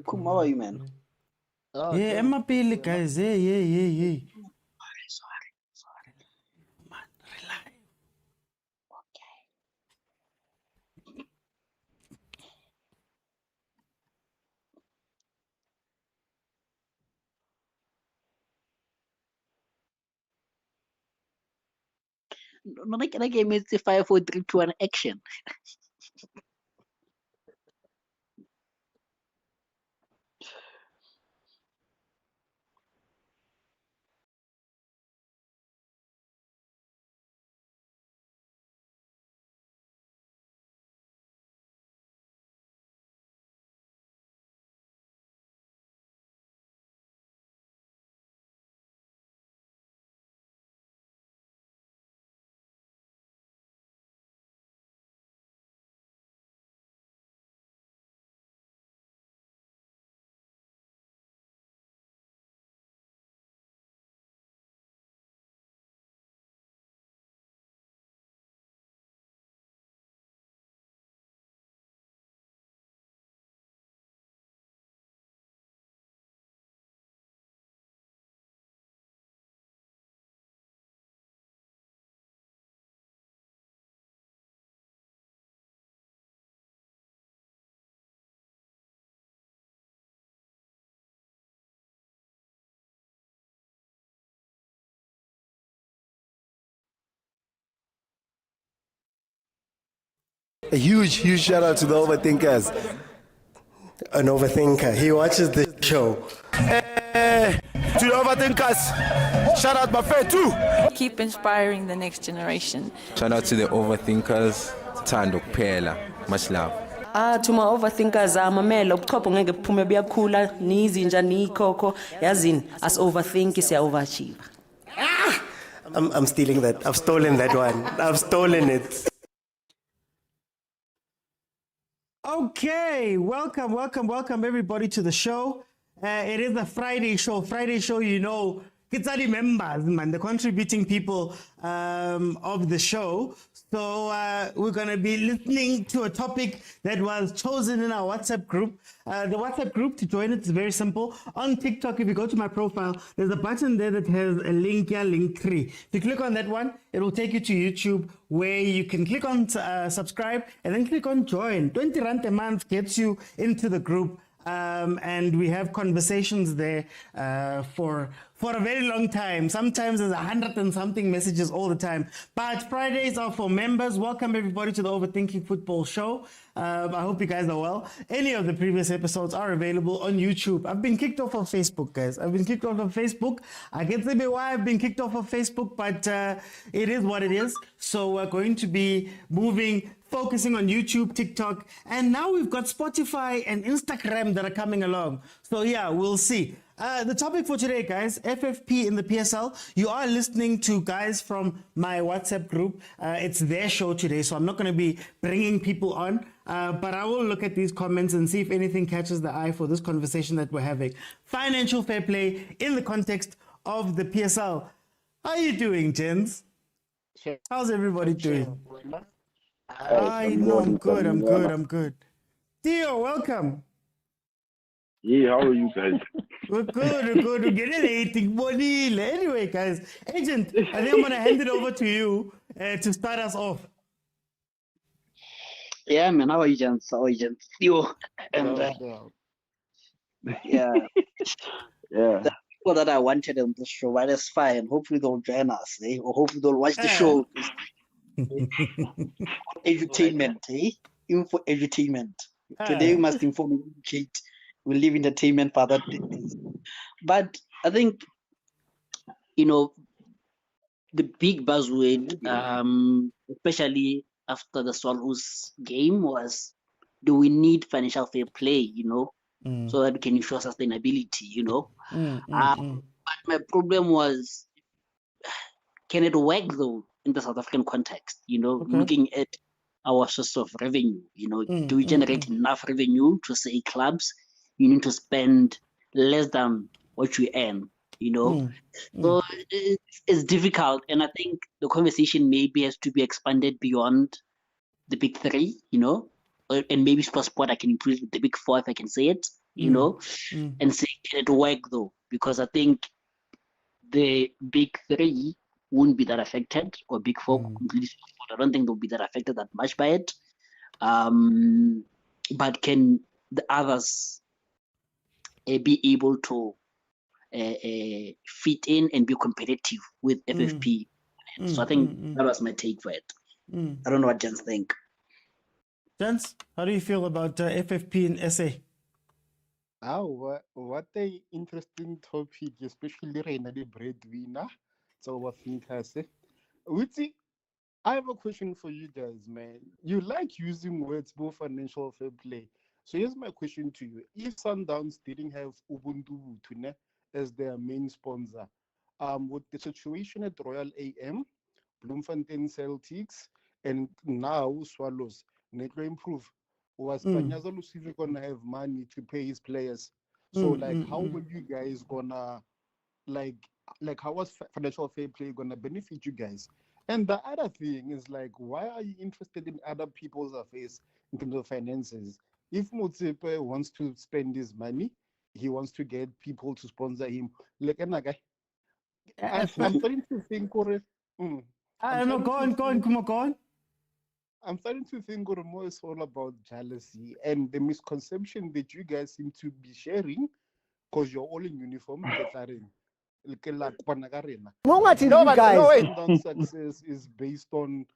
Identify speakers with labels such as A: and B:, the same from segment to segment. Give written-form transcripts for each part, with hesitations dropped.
A: Kum, how are you, man?
B: Yeah, Emma Pili, guys. Hey.
A: Sorry.
B: Man, relax.
A: No, that game is 5, 4, 3, 2, 1 action.
C: A huge shout out to the overthinkers.
D: An overthinker. He watches the show.
C: To the overthinkers, shout out my friend too.
E: Keep inspiring the next generation.
F: Shout out to the overthinkers. Thando kuphela. Much love.
G: To my overthinkers, mamela ubuchopho ngeke buphume buyakhula nizinja nikhokho yazini as overthink siya overachieve.
D: I'm stealing that. I've stolen that one. I've stolen it.
B: Okay, welcome everybody to the show. It is a Friday show. You know, Kitsali members, man, the contributing people of the show. So we're going to be listening to a topic that was chosen in our WhatsApp group. The WhatsApp group, to join it is very simple. On TikTok, if you go to my profile, there's a button there that has a link here, link 3. If you click on that one, it will take you to YouTube where you can click on subscribe and then click on join. 20 Rand a month gets you into the group. And we have conversations there for a very long time. Sometimes there's 100 and something messages all the time. But Fridays are for members. Welcome everybody to the Overthinking Football Show. I hope you guys are well. Any of the previous episodes are available on YouTube. I've been kicked off of Facebook, guys. I can't say why I've been kicked off of Facebook, but it is what it is. So we're going to be focusing on YouTube, TikTok, and now we've got Spotify and Instagram that are coming along. So yeah, we'll see. The topic for today, guys, FFP in the PSL. You are listening to guys from my WhatsApp group. It's their show today, so I'm not going to be bringing people on, but I will look at these comments and see if anything catches the eye for this conversation that we're having. Financial fair play in the context of the PSL. How are you doing, gents? How's everybody doing? I know, I'm good. Theo, welcome.
H: Yeah, how are you guys?
B: We're good. We're getting anything. Anyway, guys, Agent, I think I'm going to hand it over to you to start us off.
A: Yeah, man, how are you, gents? Theo. And yeah. The people that I wanted on the show, but that's fine. Hopefully they'll join us, or hopefully they'll watch the show. Entertainment, Info edutainment. Today we must inform and educate. We leave entertainment for that. But I think, the big buzzword, especially after the Swallows game, was, do we need financial fair play, so that we can ensure sustainability, But my problem was, can it work though in the South African context, looking at our source of revenue, do we generate enough revenue to say clubs, you need to spend less than what you earn, So it's difficult. And I think the conversation maybe has to be expanded beyond the big three, and maybe for sport I can include the big four if I can say it. you know, and say, can it work though? Because I think the big three won't be that affected, or big four, I don't think they'll be that affected that much by it. But can the others be able to fit in and be competitive with FFP? So I think that was my take for it. I don't know what Jens think.
B: Jens, how do you feel about FFP in SA?
I: What a interesting topic, especially Reina the breadwinner. So overthinkers. I have a question for you guys, man. You like using words both financial fair play. So here's my question to you. If Sundowns didn't have Ubuntu Tune as their main sponsor, would the situation at Royal AM, Bloemfontein Celtics, and now Swallows need to improve? Was Panyaza Lucive gonna have money to pay his players? So how will you guys gonna how was financial fair play gonna benefit you guys? And the other thing is why are you interested in other people's affairs in terms of finances? If Motsepe wants to spend his money, he wants to get people to sponsor him. I'm starting to think, go on. I'm starting to think more is all about jealousy and the misconception that you guys seem to be sharing because you're all in uniform. Sundowns' success is based on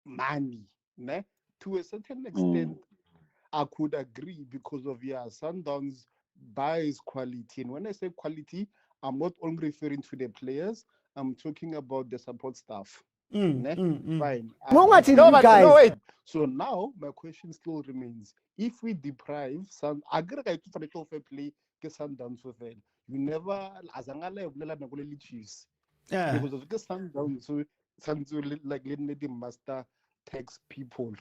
I: money. Ne? To a certain extent, I could agree because of Sundowns buys quality. And when I say quality, I'm not only referring to the players, I'm talking about the support staff. Fine. So now my question still remains: if we deprive some, I get to financial fair play, get Sundowns for fair. You never Chiefs. Because of the Sundowns, so the master tax people.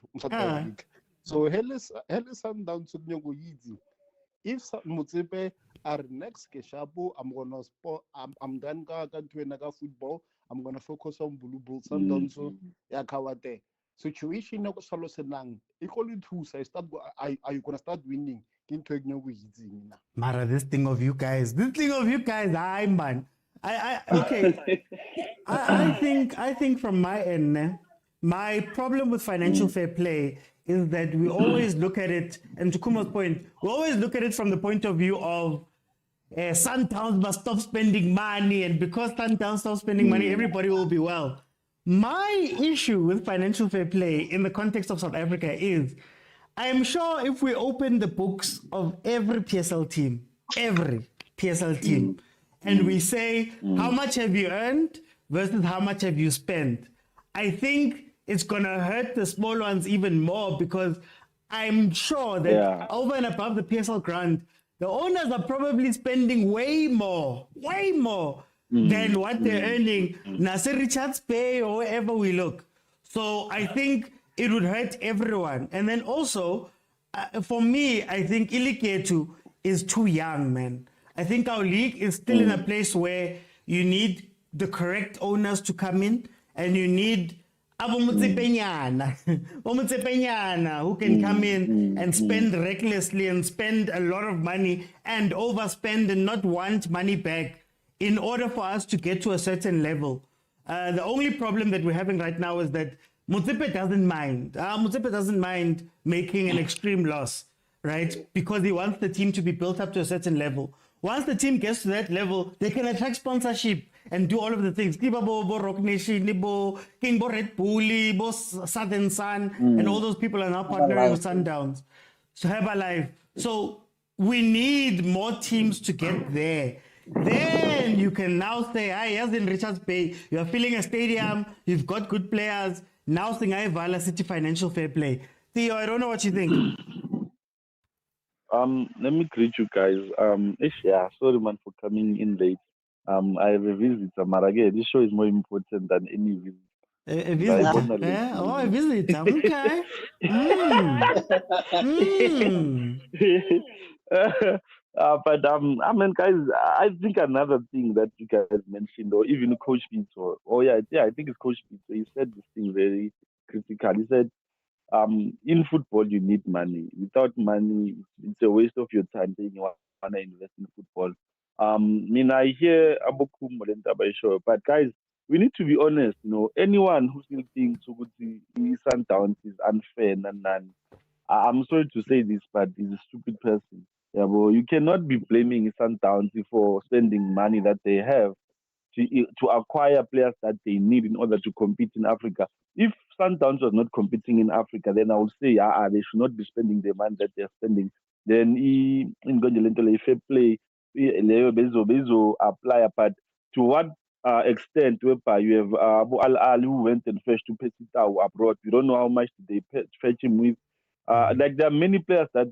I: So Hellas Sundowns to go easy. If Motsepe are next Keshapo, I'm gonna sport. I'm done to another football. I'm gonna focus on Blue Bulls Sundowns. Yakawate. Situation no solo senang. Equally two. So are you gonna start winning?
B: Mara, this thing of you guys, I'm man. Okay. I think from my end, my problem with financial fair play is that we always look at it, and to Kuma's point, we always look at it from the point of view of Sundowns must stop spending money, and because Sundowns stop spending money, everybody will be well. My issue with financial fair play in the context of South Africa is, I am sure if we open the books of every PSL team, and we say, how much have you earned versus how much have you spent, I think it's going to hurt the small ones even more, because I'm sure that over and above the PSL grant, the owners are probably spending way more than what they're earning. Nasser Richards Pay or wherever we look. So I think it would hurt everyone. And then also, for me, I think Iliketu is too young, man. I think our league is still in a place where you need the correct owners to come in, and you need Abomutsepenyana who can come in and spend recklessly and spend a lot of money and overspend and not want money back in order for us to get to a certain level. The only problem that we're having right now is that Motsepe doesn't mind. Motsepe doesn't mind making an extreme loss, right? Because he wants the team to be built up to a certain level. Once the team gets to that level, they can attract sponsorship and do all of the things. Bo Rock Nation, Bo King, Bo Red Bull, Bo Southern Sun, and all those people are now partnering with Sundowns. So Herbalife. So we need more teams to get there. Then you can now say, as in Richards Bay, you're filling a stadium, you've got good players. Now sing I Vala City financial fair play. Theo, I don't know what you think.
H: Let me greet you guys. Sorry man for coming in late. I have a visitor, Marage. This show is more important than any visit.
B: A visitor? A visitor. Okay.
H: But I mean, guys, I think another thing that you guys mentioned, or even Coach Pito, I think it's Coach Pito. He said this thing very critical. He said, in football you need money. Without money, it's a waste of your time saying you want to invest in football. I hear Abokum Sure, but guys, we need to be honest. Anyone who still thinks Sundowns is unfair and I'm sorry to say this, but he's a stupid person. Yeah, but you cannot be blaming Sundowns for spending money that they have to acquire players that they need in order to compete in Africa. If Sundowns was not competing in Africa, then I would say, they should not be spending the money that they're spending. Then in Gonjalento, fair play, Bezo apply, but to what extent whereby you have Abu Al Ali who went and fetched to Pesitao abroad. We don't know how much they fetch him with. Like there are many players that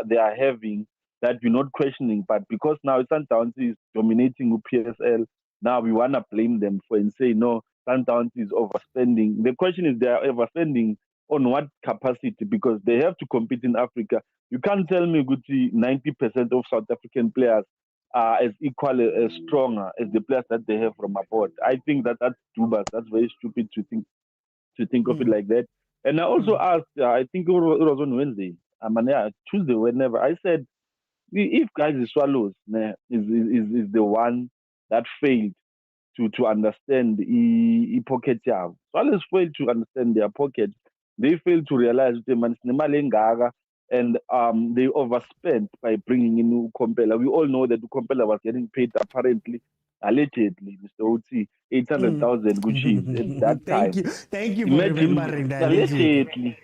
H: they are having that we're not questioning, but because now Sundowns is dominating with PSL, now we want to blame them for and say, no, Sundowns is overspending. The question is, they are overspending on what capacity? Because they have to compete in Africa. You can't tell me, Gucci, 90% of South African players are as equal, as strong as the players that they have from abroad. I think that's dubious. That's very stupid to think of it like that. And I also asked, I think it was on Wednesday, Tuesday, whenever, I said, if guys the Swallows is the one that failed to understand the pocket yabo. Swallows failed to understand their pocket. They failed to realize the and they overspent by bringing in Ukompela. We all know that Ukompela was getting paid apparently, allegedly, Mr. Oti, 800,000 Gucci at that time.
B: Thank you for remembering that.
H: Allegedly.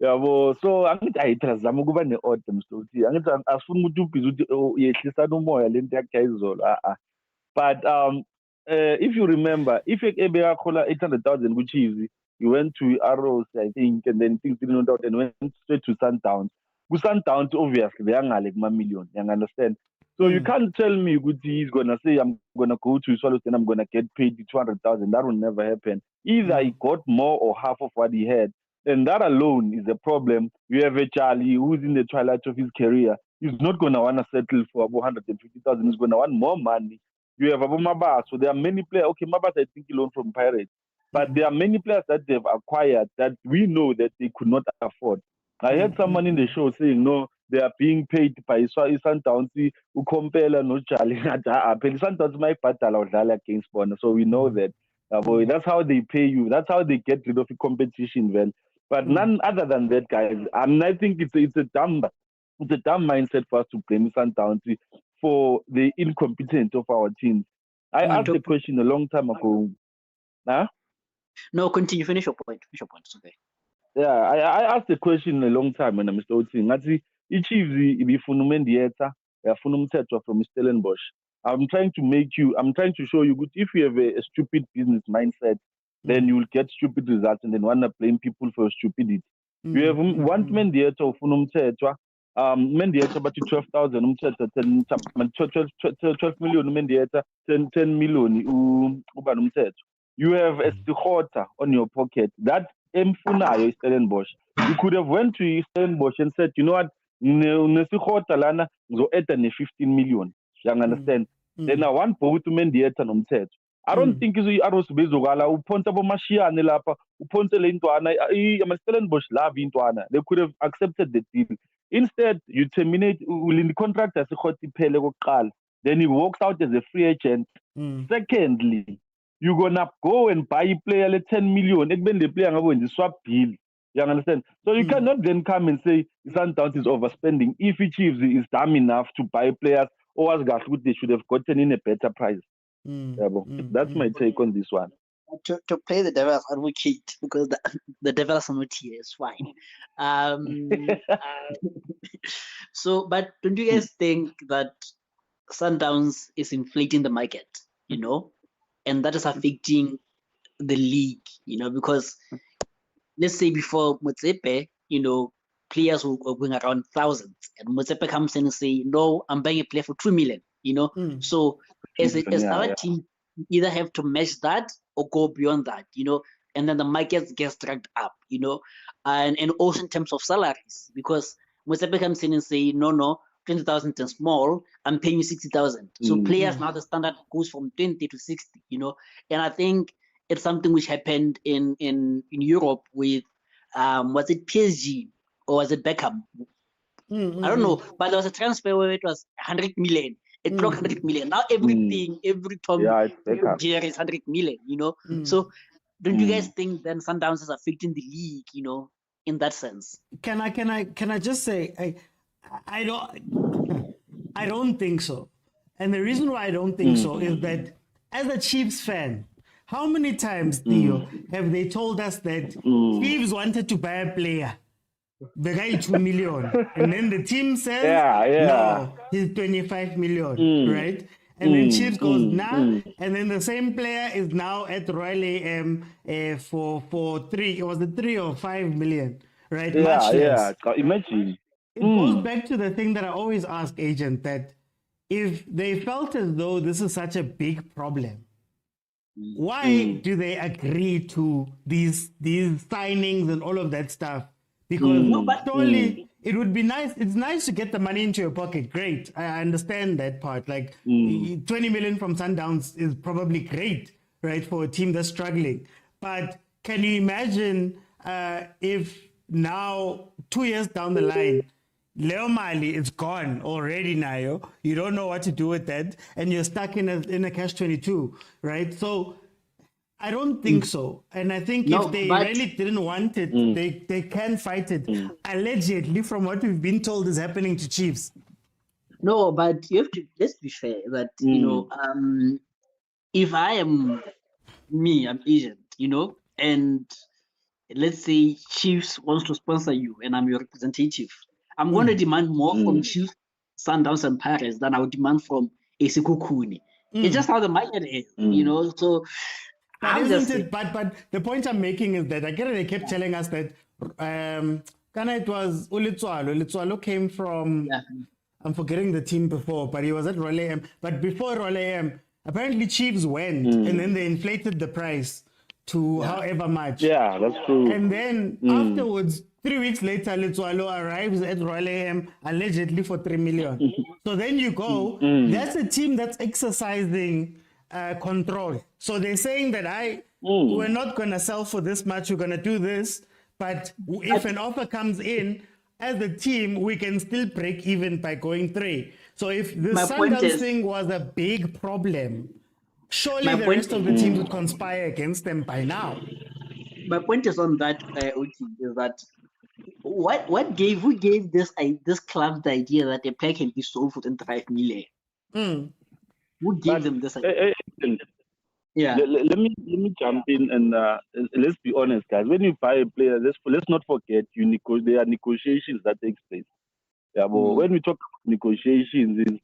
H: Yabo, so angithi ayithazama ukuba ne-order Mr. Uthi angithi asifuni ukuthi ubhizi ukuthi yehlisa umoya lento yakayizolo but if you remember, if ebekakhola 800,000 kuChiefs, he went to Arrows, I think, and then things didn't out and went straight to Sundowns. Sundowns, obviously, they are like $1 million. You understand? So you can't tell me he's gonna say I'm gonna go to Swallows and I'm gonna get paid 200,000. That will never happen. Either he got more or half of what he had, and that alone is a problem. You have a Charlie who's in the twilight of his career. He's not gonna wanna settle for about 150,000. He's gonna want more money. You have Abu Mabas, so there are many players. Okay, Mabas I think he loaned from Pirates, but there are many players that they've acquired that we know that they could not afford. I heard someone in the show saying, no, they are being paid by Sundowns, Ukompela, no Charlie. Sundowns might battle against Bonner, so we know that. That's how they pay you. That's how they get rid of the competition, well. But none other than that, guys. I think it's a dumb mindset for us to blame Sundowns for the incompetence of our teams. I asked the question a long time ago. Huh?
A: No, continue. Finish your point. It's okay.
H: Yeah, I asked the question a long time when Mr. Oti. Ngathi iChiefs ibifuna uMendieta, yafuna umthetho from Stellenbosch. I'm trying to show you, if you have a stupid business mindset, then you will get stupid results and then want to blame people for stupidity. You have one Mendieta ufuna umthetho, Mendieta but 12,000 umthetho 12 million Mendieta 10 million uba nomthetho. You have a Stichota on your pocket. That emfunayo Stellenbosch. You could have went to Stellenbosch and said, you know what, Nesichota lana zo eta ne 15 million. You understand? Then I want both to Mendieta nomthetho. I don't think it's Arrows bezogala uponta bomashiane lapha uponte le intwana Stellenbosch love intwana. They could have accepted the deal. Instead, you terminate in the contract as a then he walks out as a free agent. Secondly, you're gonna go and buy a player at 10 million. The player in the swap deal. You understand? So you cannot then come and say Sundowns is overspending if iChiefs is dumb enough to buy players or as Gaswood they should have gotten in a better price. That's my take on this one.
A: To play the devil's advocate, because the devil's not here, is fine. So, but don't you guys think that Sundowns is inflating the market, and that is affecting the league, because let's say before Motsepe, players were going around thousands, and Motsepe comes in and say, no, I'm buying a player for 2 million, So as other teams either have to match that or go beyond that, and then the market gets dragged up, and also in terms of salaries, because Motsepe comes in and say, no, 20,000 and small, I'm paying you 60,000. So players now the standard goes from 20 to 60, And I think it's something which happened in Europe with was it PSG or was it Beckham? I don't know, but there was a transfer where it was 100 million. It clocked 100 million. Now everything, every Tom Jerry is 100 million, you know. So don't you guys think then Sundowns is affecting the league, you know, in that sense?
B: Can I just say I don't think so. And the reason why I don't think so is that as a Chiefs fan, how many times, Theo, have they told us that Chiefs wanted to buy a player? The guy 2 million, and then the team says, no, he's 25 million, right? And then Chiefs goes, nah, and then the same player is now at Royal AM for 3, it was the 3 or 5 million, right?
H: Imagine.
B: It goes back to the thing that I always ask agent, that if they felt as though this is such a big problem, why do they agree to these signings and all of that stuff? Because surely it would be nice. It's nice to get the money into your pocket. Great. I understand that part. Like 20 million from Sundowns is probably great, right, for a team that's struggling. But can you imagine if now 2 years down the line, Leo Mali is gone already now. You don't know what to do with that. And you're stuck in a catch-22, right? So I don't think so. And I think if they really didn't want it, they can fight it. Allegedly, from what we've been told is happening to Chiefs.
A: No, but you have to, let's be fair, that, you know, if I am I'm Asian, you know, and let's say Chiefs wants to sponsor you and I'm your representative, I'm going to demand more from Chiefs, Sundowns, and Pirates than I would demand from Esekukuni. It's just how the market is, you know, so...
B: But the point I'm making is that again they kept telling us that it was Ulitswalo. Ulitswalo came from I'm forgetting the team before, but he was at Royal AM. But before Royal AM, apparently Chiefs went and then they inflated the price to however much.
H: Yeah, that's true.
B: And then afterwards, 3 weeks later, Ulitswalo arrives at Royal AM allegedly for 3 million. So then you go, that's a team that's exercising control. So they're saying that we're not going to sell for this much, we're going to do this, but if an offer comes in, as a team, we can still break even by going 3. So if the Sundowns thing was a big problem, surely the rest of the teams would conspire against them by now.
A: My point is on that, Oti, is that who gave this club the idea that a player can be sold for 25 million? Who gave them this idea?
H: Let me jump in and let's be honest, guys. When you buy a player, let's not forget there are negotiations that take place. Yeah, but when we talk about negotiations, is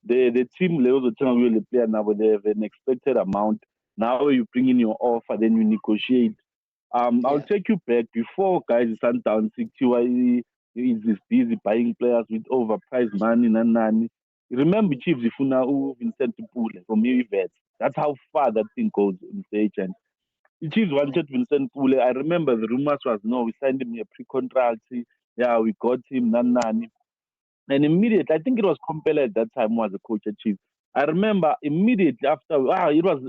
H: the team levels the time the player now, but they have an expected amount. Now you bring in your offer, then you negotiate. I'll take you back before, guys. Sundowns is busy buying players with overpriced money and remember Chiefs ifuna Vincent Pule from Vets. That's how far that thing goes, Mr. Agent. The Chiefs wanted Vincent Pule. I remember the rumors was, no, we signed him a pre-contract. Yeah, we got him, nani. And immediately, I think it was Compella at that time was the coach at Chiefs. I remember immediately after, it was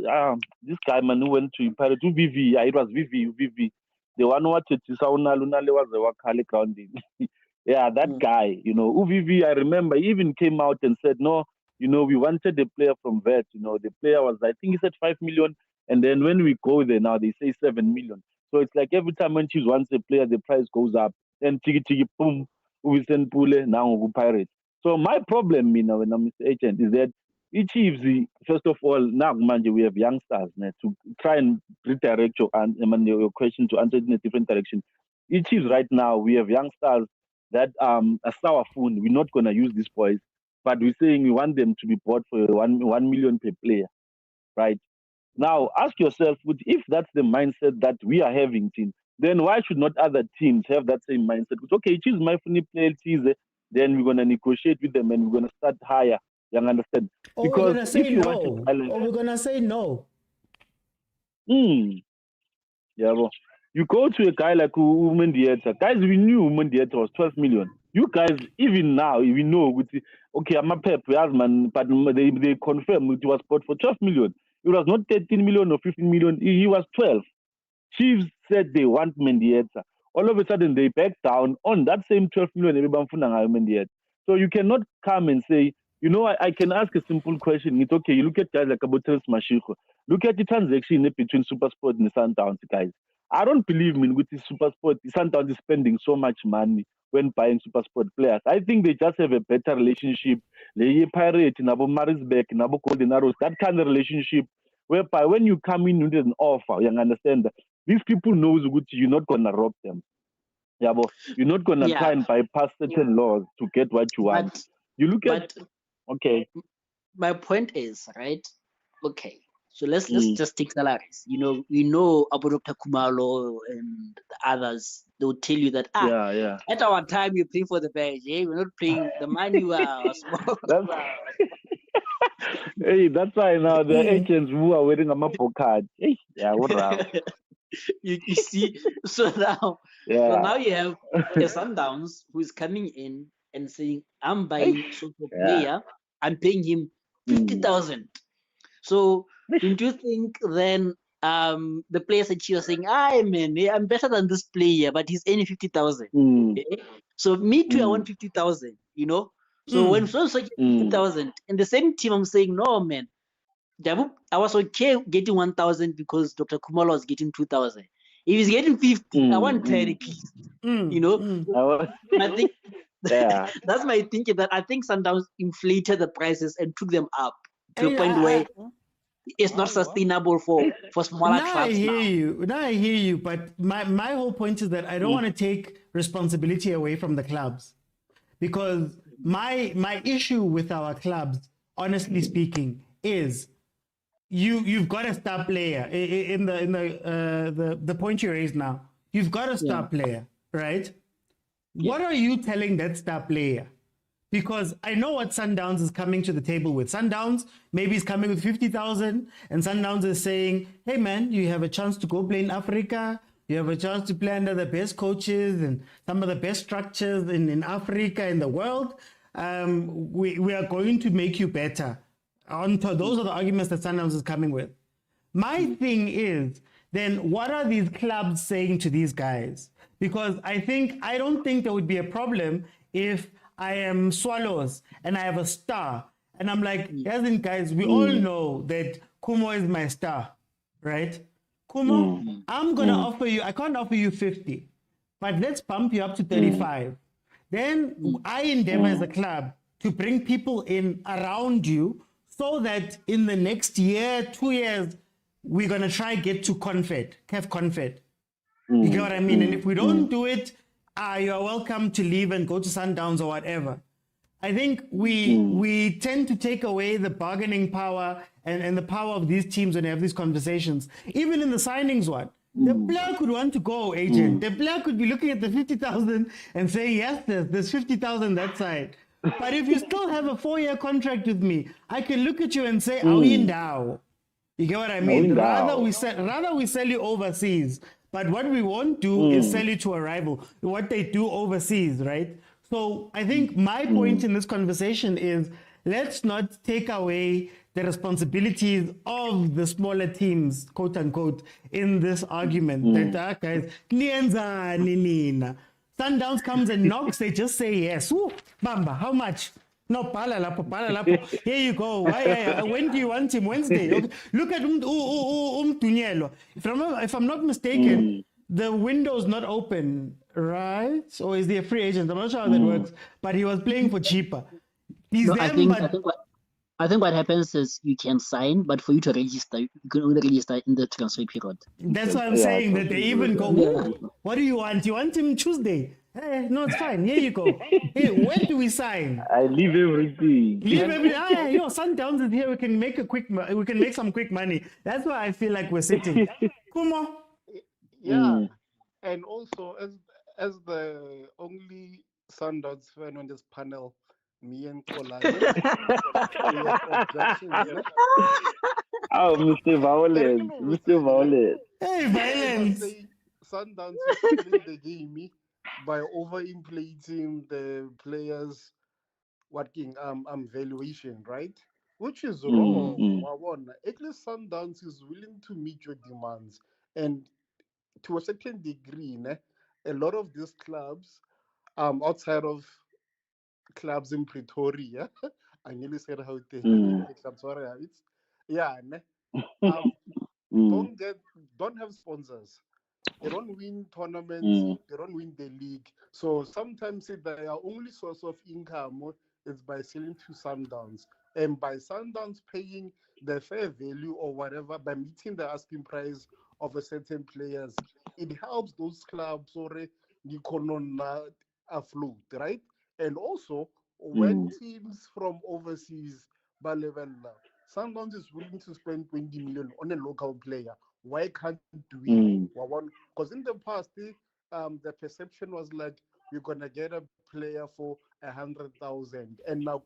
H: this guy, man, who went to Pirate, VV. It was VV. The one who watched Sauna Lunale was the Wakali grounding. Yeah, that guy, you know, UVV, I remember, he even came out and said, no, you know, we wanted the player from Vet. You know, the player was, I think he said 5 million. And then when we go there now, they say 7 million. So it's like every time when Chiefs wants a player, the price goes up. Then tiki, boom, we send Pule, now we Pirates. So my problem, you know, when I'm Mr. Agent, is that Chiefs, first of all, now, we have youngsters to try and redirect your question to answer in a different direction. Chiefs right now, we have youngsters that are sour food. We're not going to use these boys, but we're saying we want them to be bought for 1 million per player, right? Now, ask yourself, if that's the mindset that we are having, team, then why should not other teams have that same mindset? Okay, choose my funny player, then we're going to negotiate with them and we're going to start higher. You understand?
B: Because we're going to say no. We're going to say no.
H: Yeah, well, you go to a guy like Women Theater. Guys, we knew Women Theater was 12 million. You guys, even now, we know, okay, I'm a pep, man, but they confirm it was bought for 12 million. It was not 13 million or 15 million. He was 12. Chiefs said they want Mendieta. All of a sudden, they back down on that same 12 million. Mendieta. So you cannot come and say, I can ask a simple question. It's okay. You look at guys like Abotel Mashiko. Look at the transaction between SuperSport and Sundowns, guys. I don't believe with the SuperSport. Sundowns is spending so much money when buying SuperSport players. I think they just have a better relationship. The Pirate, Nabo Marisbeck, Nabo Golden Arrows, that kind of relationship whereby when you come in with an offer, you understand that these people know you're not going to rob them. Yeah, but you're not going to try and bypass certain laws to get what you want. You look at... Okay.
A: My point is, right? Okay. So let's just take salaries. We know about Dr. Khumalo and the others. They'll tell you that at our time you're paying for the badge. We're not paying the money. Small.
H: Hey, that's why now the agents who are wearing a Mapo card. Hey, yeah, what around?
A: you see, so now you have a Sundowns who is coming in and saying, I'm buying so-so player, I'm paying him 50,000. So don't you think then the players that you're saying, I'm better than this player, but he's earning 50,000. Okay? So me too, I want 50,000, So when someone's like 50,000, in the same team, I'm saying, no, man, I was okay getting 1,000 because Dr. Khumalo was getting 2,000. If he's getting 50, I want 30 pieces. I think that's my thinking. That I think Sundowns inflated the prices and took them up to a point where it's not sustainable for smaller clubs.
B: I hear you. But my whole point is that I don't want to take responsibility away from the clubs, because my issue with our clubs, honestly speaking, is you've got a star player in the point you raised now. You've got a star player, right? What are you telling that star player? Because I know what Sundowns is coming to the table with. Sundowns maybe is coming with 50,000, and Sundowns is saying, hey man, you have a chance to go play in Africa. You have a chance to play under the best coaches and some of the best structures in Africa, in the world. We are going to make you better. Those are the arguments that Sundowns is coming with. My thing is, then what are these clubs saying to these guys? Because I don't think there would be a problem if I am Swallows and I have a star and I'm like, listen guys, we all know that Kumo is my star, right? Kumo, I'm going to offer you, I can't offer you 50, but let's bump you up to 35. Then I endeavor as a club to bring people in around you so that in the next year, 2 years, we're going to try get to CAF Confed. You get what I mean? And if we don't do it, you are welcome to leave and go to Sundowns or whatever. I think we tend to take away the bargaining power and the power of these teams when they have these conversations. Even in the signings one, the player could want to go, agent. The player could be looking at the 50,000 and saying, yes, there's 50,000 that side. But if you still have a 4-year contract with me, I can look at you and say, are we in Dow? You get what I mean? Rather we sell you overseas. But what we won't do is sell you to a rival. What they do overseas, right? So I think my point in this conversation is, let's not take away the responsibilities of the smaller teams, quote unquote, in this argument. That guys, Sundowns comes and knocks, they just say yes. Ooh, Bamba, how much? No, pala lapo. Here you go. When do you want him? Wednesday. Okay. Look at Tunyelo. If I'm not mistaken, the window's not open, right? Or is he a free agent? I'm not sure how that works. But he was playing for cheaper.
A: I think what happens is you can sign, but for you to register, you can only register in the transfer period.
B: That's why I'm saying that they even go, what do you want? You want him Tuesday? Hey, no, it's fine. Here you go. Hey, when do we sign?
H: I leave everything.
B: Sundowns is here. We can make some quick money. That's why I feel like we're sitting. Kumo.
I: Yeah, and also as the only Sundowns fan on this panel, me and Kolani.
H: Oh, Mr. Violence. Mr. Violence.
B: Hey, Violence.
I: Sundowns played the game by overinflating the players' valuation, right? which is wrong. At least Sundowns is willing to meet your demands, and to a certain degree, a lot of these clubs, outside of clubs in Pretoria, I nearly said how it is. I'm sorry, it's don't have sponsors. They don't win tournaments. They don't win the league. So sometimes their only source of income is by selling to Sundowns, and by Sundowns paying the fair value or whatever, by meeting the asking price of a certain players, it helps those clubs or the economy afloat, right? And also when teams from overseas level, Sundowns is willing to spend 20 million on a local player. Why can't we? Because in the past, the perception was like we're gonna get a player for 100,000, and now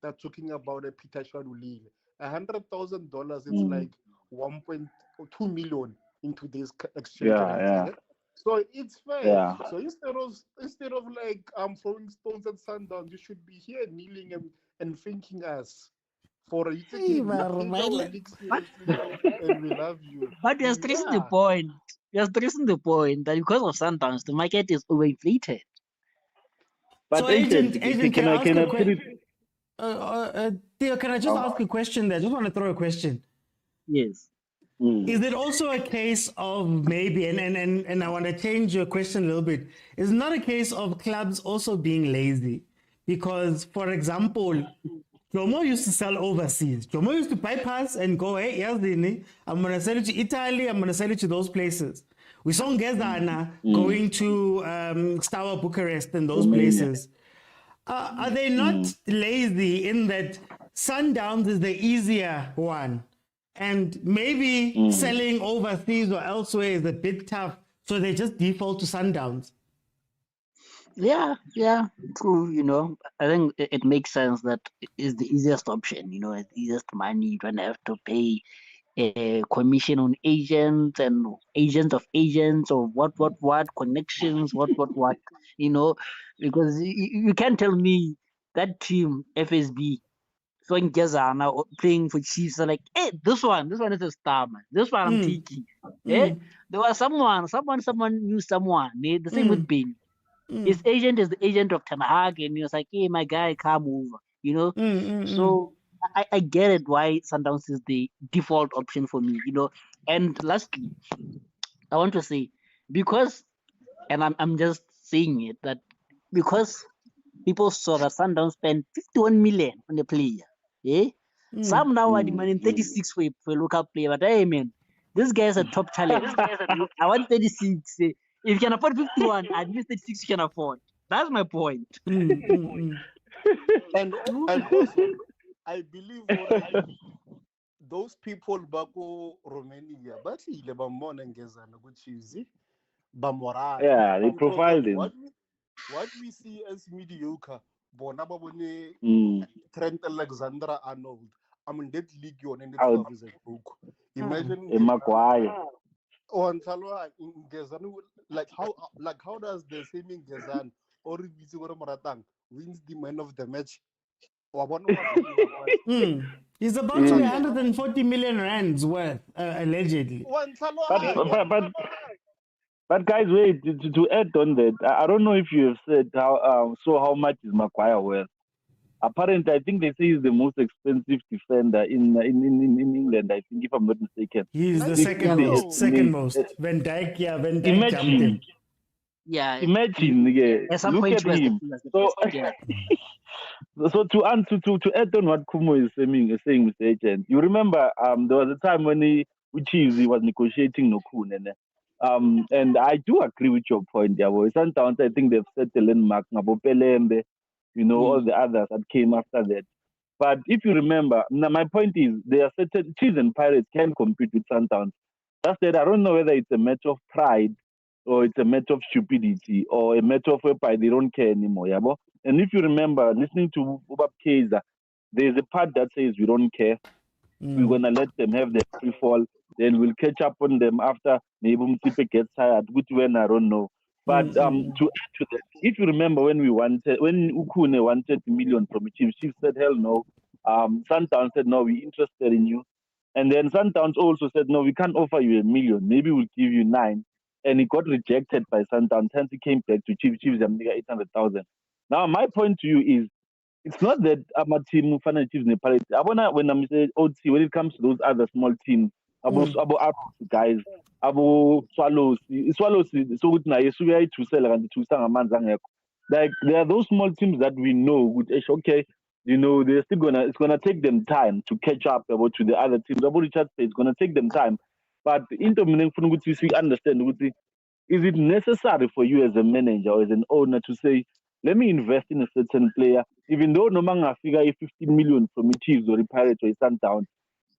I: they're talking about a Peter Shadulile. $100,000 is like 1.2 million in today's exchange rate. So it's fair. So instead of like throwing stones at Sundowns, you should be here kneeling and thanking us for it. And we love you.
A: But you're stressing the point. You're stressing the point that because of Sundowns, the market is overinflated.
B: But so agent, can I ask a question? Theo, can I just ask a question there? I just want to throw a question.
A: Yes.
B: Is it also a case of maybe, and I want to change your question a little bit, is it not a case of clubs also being lazy? Because, for example, Jomo used to sell overseas. Jomo used to bypass and go, hey, I'm going to sell it to Italy, I'm going to sell it to those places. We saw Ngezana going to Steaua Bucharest and those places. Are they not lazy in that Sundowns is the easier one? And maybe selling overseas or elsewhere is a bit tough, so they just default to Sundowns.
A: Yeah, true. I think it makes sense that it's the easiest option. It's the easiest money. You don't have to pay a commission on agents and agents of agents or what connections, what. Because you can't tell me that team FSB. So in Ngezana playing for Chiefs, are like, hey, this one is a star, man. This one I'm taking. There was someone knew someone. The same with Benny. His agent is the agent of Ten Hag, and he was like, hey, my guy, come over. So I get it why Sundowns is the default option for me. And lastly, I want to say, because, and I'm just saying it, that because people saw that Sundowns spent 51 million on the player. Some now are demanding 36 for a local player, but hey, man, this guy is a top talent. I want 36. If you can afford 51, at least 36 you can afford. That's my point.
I: And also, I believe those people back in Romania, but they
H: profiled him.
I: What we see as mediocre, Trent Alexander-Arnold. I mean, that league you're in the club is a book. Imagine
H: Maguire.
I: Like how does the same Ngezan or Maratang wins the man of the match?
B: He's about to be 140 million rands worth, allegedly.
H: But guys, wait, to add on that, I don't know if you have said how much is Maguire worth. Apparently, I think they say he's the most expensive defender in England, I think, if I'm not mistaken.
B: He's the second most. Van Dijk jumped him.
A: Yeah.
H: Imagine,
A: At some
H: look
A: point
H: at him. So to add on what Kumo is saying, Mr. Agent, you remember there was a time when he was negotiating Nokun, and I do agree with your point there. Sometimes I think they've set the landmark, Pelembe, all the others that came after that. But if you remember, now my point is there are certain Chiefs and Pirates can compete with Sundowns. That's that. I don't know whether it's a matter of pride or it's a matter of stupidity or a matter of whereby they don't care anymore. Yeah, and if you remember listening to Ubab Kaiser, there's a part that says we don't care. We're gonna let them have their free fall. Then we'll catch up on them after maybe Msipe gets tired, which when I don't know. But to add to that, if you remember when Ukune wanted $1 million from the Chiefs said, hell no, Sundowns said, no, we're interested in you. And then Sundowns also said, no, we can't offer you $1 million. Maybe we'll give you 9. And he got rejected by Sundowns. Hence he came back to Chiefs. Chiefs, I'm 800,000. Now, my point to you is, it's not that I'm a team who finally Chiefs in the Pirates. I wanna when I'm saying OT, when it comes to those other small teams, abo guys, abo Swallows, so good na yesu ya to sell and to sang amanzi. Like there are those small teams that we know with okay, they're still it's gonna take them time to catch up about to the other teams. About Richard said it's gonna take them time. But into meaning we understand is it necessary for you as a manager or as an owner to say, let me invest in a certain player, even though no man figure 15 million from Chiefs or the Pirates or Sundowns,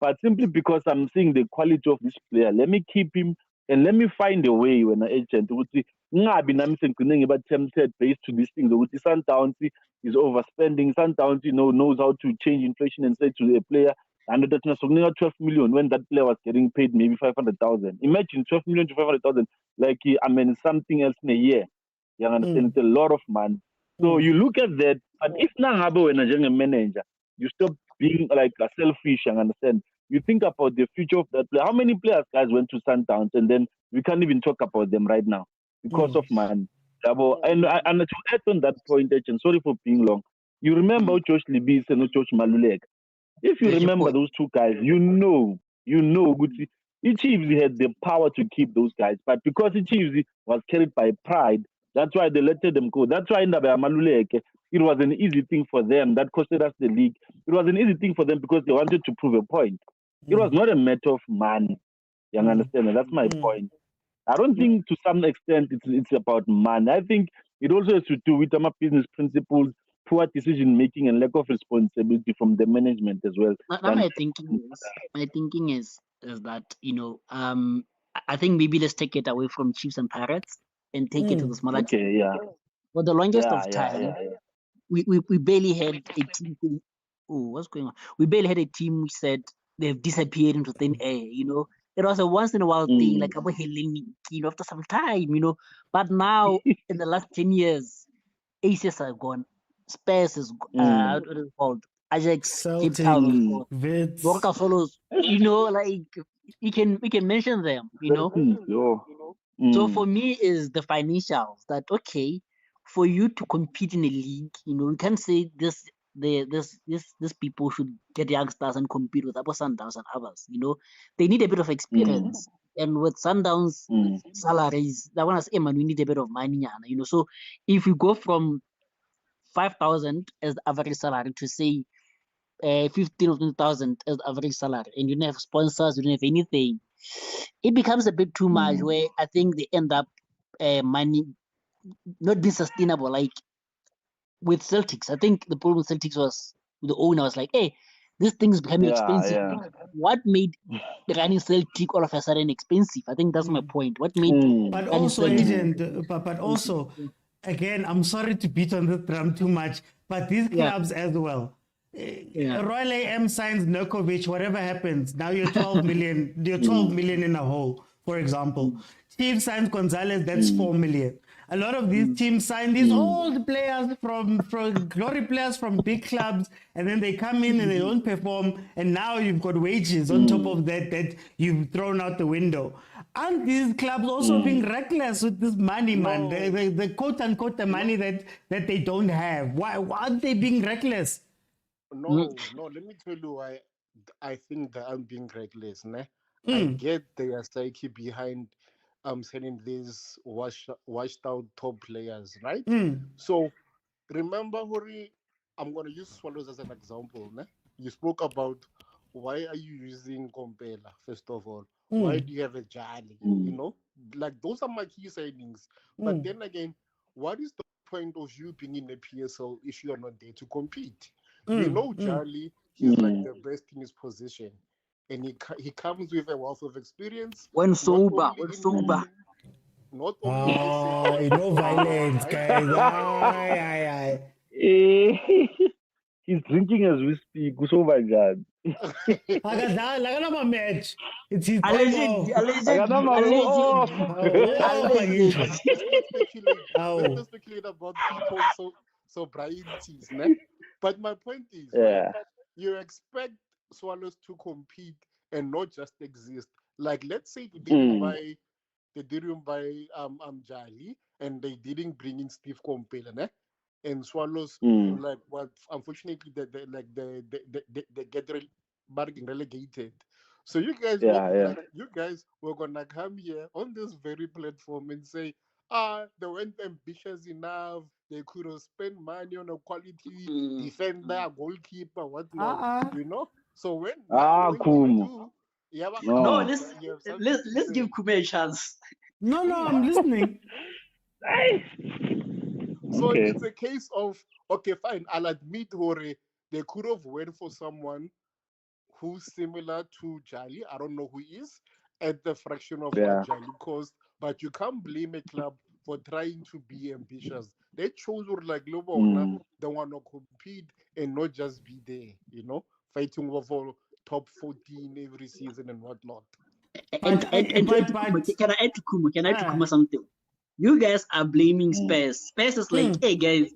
H: but simply because I'm seeing the quality of this player, let me keep him and let me find a way when an agent would say, about tempted based to these things. With Sundowns is overspending. Sundowns, knows how to change inflation and say to the player, and that's not 12 million when that player was getting paid maybe 500,000. Imagine 12 million to 500,000, like something else in a year. You understand? It's a lot of money. So you look at that, but if now when a manager, you stop being like a selfish and understand. You think about the future of that player. How many players guys went to Sundowns and then we can't even talk about them right now because of money. And to add on that point, and sorry for being long. You remember Josh Libis and Josh Malulek. If you remember those two guys, you know, Chiefs had the power to keep those guys, but because Chiefs was carried by pride, that's why they let them go. That's why Maluleke, it was an easy thing for them. That costed us the league. It was an easy thing for them because they wanted to prove a point. It was not a matter of money. You understand? That's my point. I don't think to some extent it's about money. I think it also has to do with some business principles, poor decision making, and lack of responsibility from the management as well.
A: My thinking is that I think maybe let's take it away from Chiefs and Pirates and take it to the smaller teams.
H: Okay, yeah.
A: For the longest of time, we barely had a team. What's going on? We barely had a team which said they've disappeared into thin air. It was a once in a while thing, like after some time. But now in the last 10 years, Aces are gone. Spurs is what is it called? Ajax, Cape Town, Boca Solos. Like we can mention them. So for me is the financials that okay for you to compete in a league. You can't say this people should get youngsters and compete with Abu Sundowns and others. They need a bit of experience. And with Sundowns salaries, that one is we need a bit of money. So if we go from 5,000 as the average salary to say 15 or 20,000 as the average salary, and you don't have sponsors, you don't have anything, it becomes a bit too much. Where I think they end up money not being sustainable. Like with Celtics, I think the problem with Celtics was the owner was like, hey, this thing is becoming expensive. Yeah. What made running Celtic all of a sudden expensive? I think that's my point. What made
B: but also agent, but also again, I'm sorry to beat on this drum too much, but these clubs as well. Royal AM signs Nurkovic, whatever happens, now you're 12 million, you're 12 million in a hole, for example. Chiefs signs Gonzalez, that's 4 million. A lot of these teams sign these old players from glory players from big clubs, and then they come in and they don't perform, and now you've got wages on top of that you've thrown out the window. Aren't these clubs also being reckless with this money, man? The quote unquote the money that they don't have. Why aren't they being reckless?
I: No, let me tell you why I think that I'm being reckless. I get their psyche behind selling these washed out top players, right? So remember, Hori, I'm going to use Swallows as an example. You spoke about why are you using Kompela, first of all? Why do you have a Jali? Like those are my key signings. But then again, what is the point of you being in the PSL if you are not there to compete? We know Jali, he's like the best in his position. And he comes with a wealth of experience.
A: When sober.
I: Not only
B: no violence, guys.
H: He's drinking as we speak. So my God.
B: Match. It's his
A: Allegedly.
I: Let's speculate about people's sobrieties. But my point is, you expect Swallows to compete and not just exist. Like, let's say they didn't buy Jali, and they didn't bring in Steve Kompela, ne? And Swallows like what unfortunately they get relegated. So you guys you guys were gonna come here on this very platform and say, they weren't ambitious enough, they could have spent money on a quality defender, goalkeeper, whatnot, you know. So when you do,
A: no, let's give Kume a chance.
B: No, I'm listening.
I: So it's a case of, okay, fine, I'll admit, Hore, they could have went for someone who's similar to Jali. I don't know who is, at the fraction of what Jali cost, but you can't blame a club for trying to be ambitious. They chose like Lobona, they want to compete and not just be there, you know, fighting over top 14 every season and whatnot.
A: And can I add to Kuma? Can I add to Kuma something? You guys are blaming Spurs. Spurs is like, hey guys,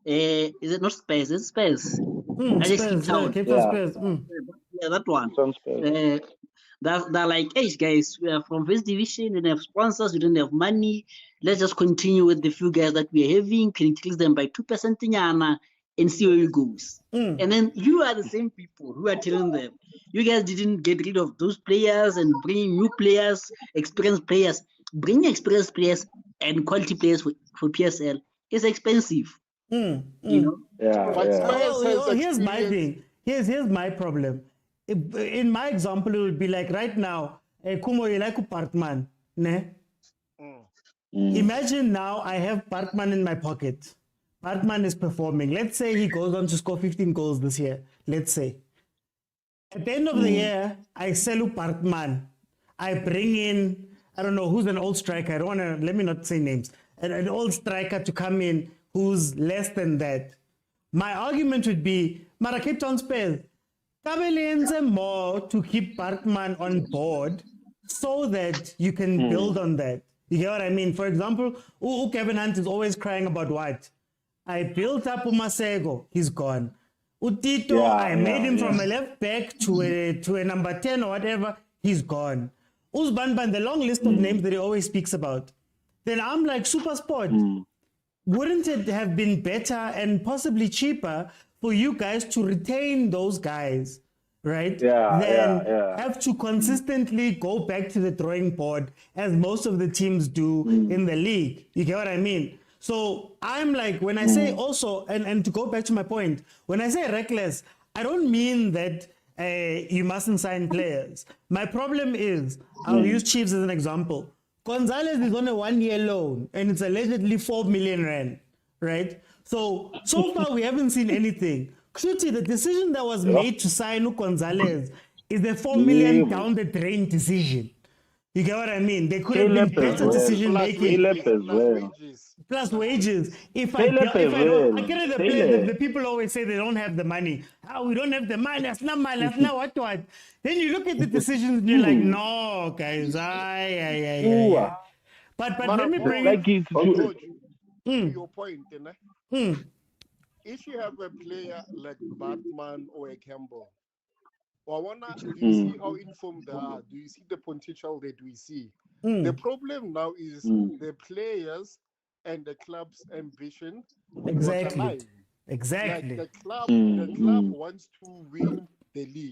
A: is it not Spurs? It's Spurs. I just keep town.
B: Spurs.
A: Yeah, that one. They're like, hey guys, we are from first division, we don't have sponsors, we don't have money. Let's just continue with the few guys that we're having, can increase them by 2% and see where it goes. And then you are the same people who are telling them, you guys didn't get rid of those players and bring new players, experienced players. Bringing experienced players and quality players for PSL is expensive. You know?
B: Here's my thing. Here's my problem. In my example, it would be like right now, Kumo Ilaku Parkman. Ne? Imagine now I have Parkman in my pocket. Parkman is performing. Let's say he goes on to score 15 goals this year. Let's say. At the end of the year, I sell Parkman. I bring in, I don't know who's an old striker. Let me not say names. An old striker to come in who's less than that. My argument would be, Mara Cape Town Spurs, Kabeliense more to keep Parkman on board so that you can build on that. You get what I mean? For example, Kevin Hunt is always crying about what? I built up Umasego, he's gone. Utito, I made him from a left back to a number 10 or whatever, he's gone. Uzbanban, the long list of names that he always speaks about. Then I'm like, Super Sport, wouldn't it have been better and possibly cheaper for you guys to retain those guys, right? Have to consistently go back to the drawing board as most of the teams do in the league. You get what I mean? So I'm like, when I say also, and to go back to my point, when I say reckless, I don't mean that you mustn't sign players. My problem is, I'll use Chiefs as an example. Gonzalez is on a 1-year loan and it's allegedly 4 million rand, right? So far we haven't seen anything. Khuti, the decision that was made to sign Gonzalez is a 4 million down the drain decision. You get what I mean? They could have been better decision making. Plus wages. If I get it, the people always say they don't have the money. We don't have the money. That's not money. That's not what. Then you look at the decisions and you're like, no, guys. But let me bring it
I: to your point. If you have a player like Batman or a Campbell, do you see how informed they are? Do you see the potential that we see? The problem now is the players and the club's ambition.
B: Exactly.
I: Like the club wants to win the league,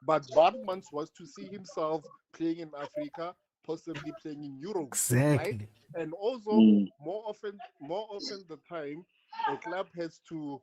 I: but Bartman wants to see himself playing in Africa, possibly playing in Europe.
B: Exactly.
I: Right? And also, more often the time, a club has to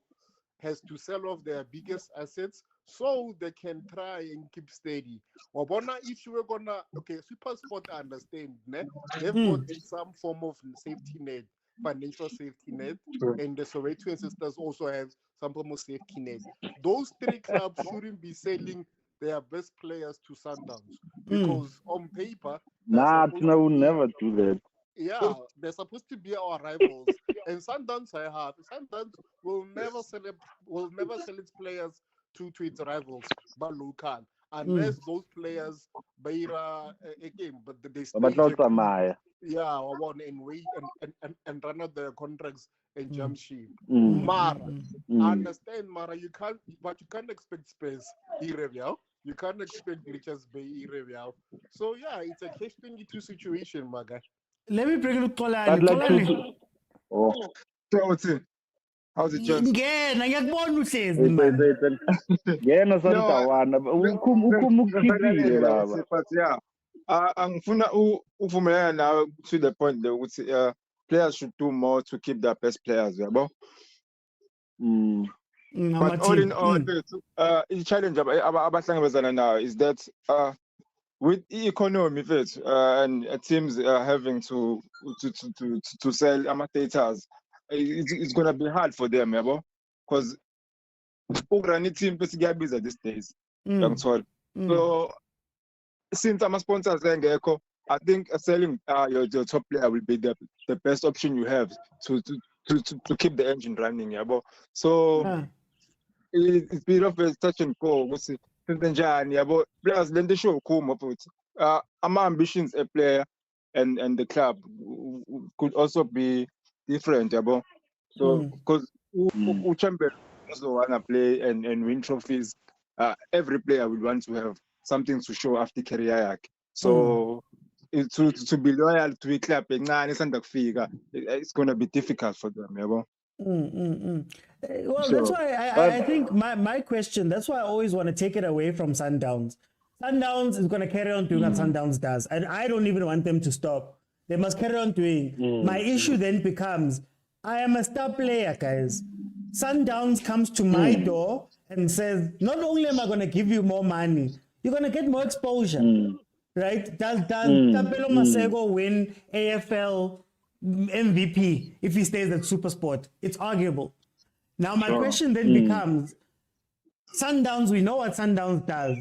I: sell off their biggest assets so they can try and keep steady. Wabona, if you were gonna, Super Sport, I understand, ne? They've got some form of safety net, financial safety net, and the Soweto sisters also have some form of safety net. Those three clubs shouldn't be selling their best players to Sundowns because on paper,
H: Tina will never do that.
I: Yeah, they're supposed to be our rivals, and Sundowns will never sell its players to its rivals, but local. unless those players Beira again, but they stay
H: Maya.
I: yeah, one and wait and run out their contracts and jump ship.
H: Mm.
I: Mara, I understand, Mara. You can't expect Spurs irrevial. You can't expect Richards Bay irrevial. So yeah, it's a catch-22 situation, my guy.
B: Let me bring it to
H: I'd like
B: Kolani.
H: to. Oh.
J: How's it just?
B: Ngena ngiyakubona uhlezi man.
H: Yena santawana. Ukhiphile baba.
J: But yeah, angifuna uvumelana nawe to the point there ukuthi players should do more to keep their best players, yabo. But all in all, the challenge abahlangabezana now is that with the economy and teams having to sell amateurs, it's gonna be hard for them, yabo, because ukurun team besiyabiza these days. So since I'm a sponsor, I think selling your top player will be the best option you have to keep the engine running, yabo. So it's a bit of a touch and go. Players then they show my ambitions a player and the club could also be different, yabo. So because champion also wanna play and win trophies, every player will want to have something to show after career. So to be loyal to a club, it's gonna be difficult for them, yabo.
B: Well, that's why I think my question, that's why I always want to take it away from Sundowns. Sundowns is going to carry on doing what Sundowns does, and I don't even want them to stop. They must carry on doing. My issue then becomes, I am a star player, guys. Sundowns comes to my door and says, not only am I going to give you more money, you're going to get more exposure, right? Does Tapelo Masego win AFL MVP if he stays at SuperSport? It's arguable. Now my question then becomes, Sundowns, we know what Sundowns does.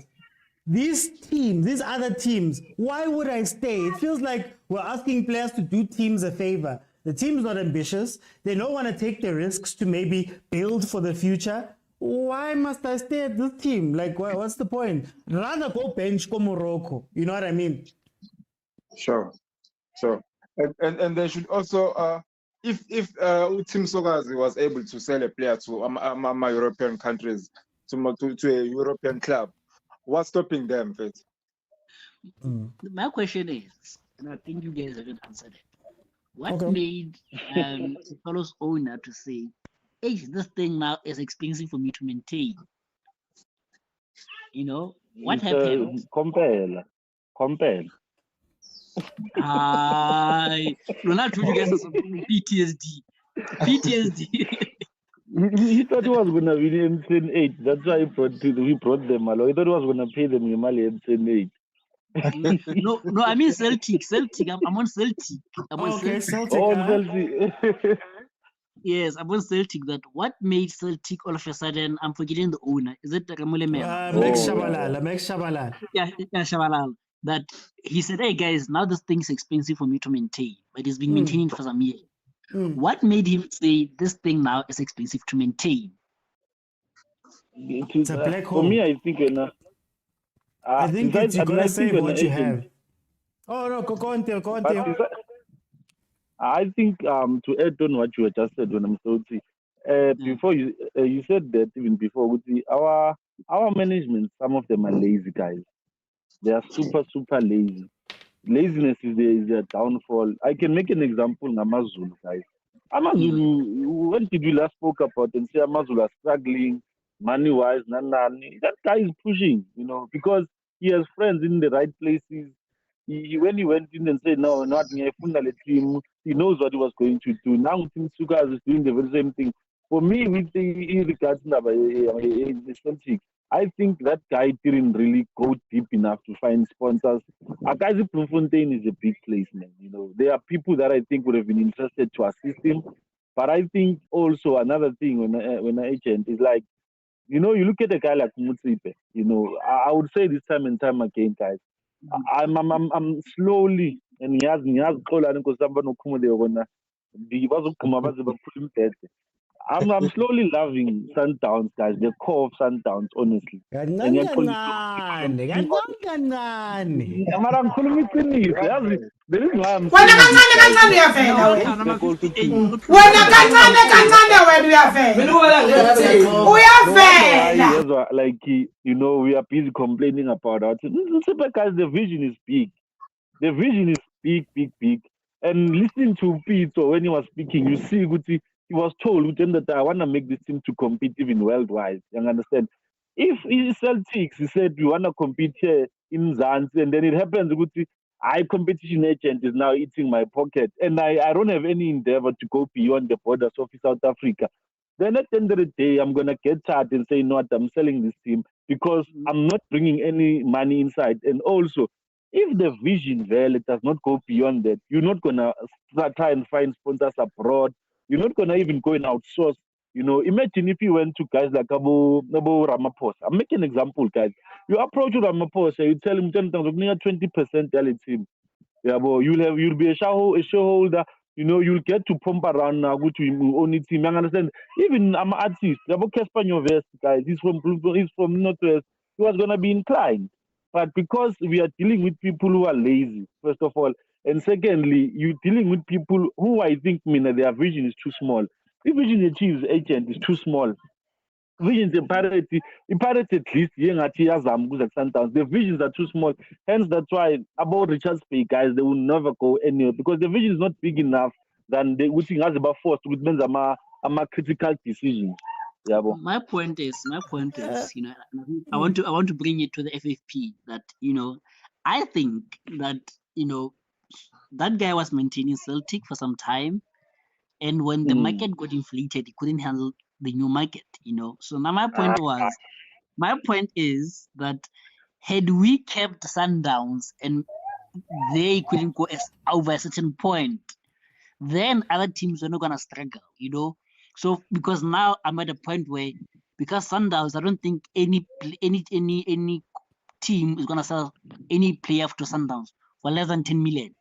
B: These teams, these other teams, why would I stay? It feels like we're asking players to do teams a favor. The team's not ambitious. They don't want to take the risks to maybe build for the future. Why must I stay at this team? Like, what's the point? Rather go bench go Morocco. You know what I mean?
J: Sure. And they should also, if Team Sogazi was able to sell a player to my European countries, to a European club, what's stopping them, Fit?
A: My question is, and I think you guys haven't answered it. What made Solo's owner to say, hey, this thing now is expensive for me to maintain? You know, what happened?
H: Compare.
A: Lona told you guys something PTSD.
H: He thought he was gonna win M8. That's why we brought them along. He thought he was gonna pay them Yamali M8.
A: No, I mean Celtic. I'm on Celtic.
B: Celtic.
A: Yes, I'm on Celtic. That what made Celtic all of a sudden? I'm forgetting the owner. Is it Ramule Mem?
B: Max Shabalala.
A: Yeah, Shabalala. That he said, hey guys, now this thing is expensive for me to maintain, but it's been maintaining for some years. What made him say this thing now is expensive to maintain?
B: It's a black hole.
H: For me, I think
B: I think you're gonna save what you have. Oh no, go on, Theo.
H: I think to add on what you just said when I'm sorry, before you said that even before our management, some of them are lazy guys. They are super lazy. Laziness is their downfall. I can make an example. Amazulu guys. Amazulu, when did we last spoke about and say Amazulu are struggling money-wise? Nani. That guy is pushing, because he has friends in the right places. When he went in and said, no, not me, team, he knows what he was going to do. Now Team Sugas is doing the very same thing. For me, with regards to Celtic, I think that guy didn't really go deep enough to find sponsors. Akazi Bloemfontein is a big place, man. There are people that I think would have been interested to assist him. But I think also another thing when an agent is like, you look at a guy like Mutsipe, I would say this time and time again, guys, I'm slowly, and I'm slowly loving Sundowns, guys. The core of Sundowns, honestly.
B: Kancane, kancane.
H: Mara ngikhuluma iqiniso, yazi the reason why I'm
K: Wena
H: saying this,
K: kancane uyavela wena kancane wena uyavela uyavela
H: like we are busy complaining about that. Guys, the vision is big. The vision is big, big, big. And listening to Peter when he was speaking, you see, he was told that I want to make this team to compete even worldwide. You understand? If he Celtics, he said we want to compete here in Zanzibar, and then it happens, I competition agent is now eating my pocket, and I don't have any endeavor to go beyond the borders of South Africa. Then at the end of the day, I'm gonna get tired and say, no, I'm selling this team because I'm not bringing any money inside, and also. If the vision there does not go beyond that, you're not gonna try and find sponsors abroad. You're not gonna even go and outsource. Imagine if you went to guys like Abu Ramaphosa. I'm making an example, guys. You approach Ramaphosa, you tell him 20% team. Yeah, but you'll be a shareholder. You'll get to pump around now, go to own team. You understand? Even I'm an artist. Casper Nyovest, guys. He's from Northwest. He was gonna be inclined. But because we are dealing with people who are lazy, first of all, and secondly, you're dealing with people who I think their vision is too small. The vision achieves agent is too small. Vision is a parity at least, the visions are too small. Hence, that's why about Richards Bay, guys, they will never go anywhere because the vision is not big enough than they would think as about forced with a critical decision. Yeah,
A: my point is, I want to bring it to the FFP that I think that that guy was maintaining Celtic for some time, and when the market got inflated, he couldn't handle the new market. So now my point is that had we kept Sundowns and they couldn't go over a certain point, then other teams were not gonna struggle. So because now I'm at a point where, because Sundowns, I don't think any team is gonna sell any player to Sundowns for less than 10 million.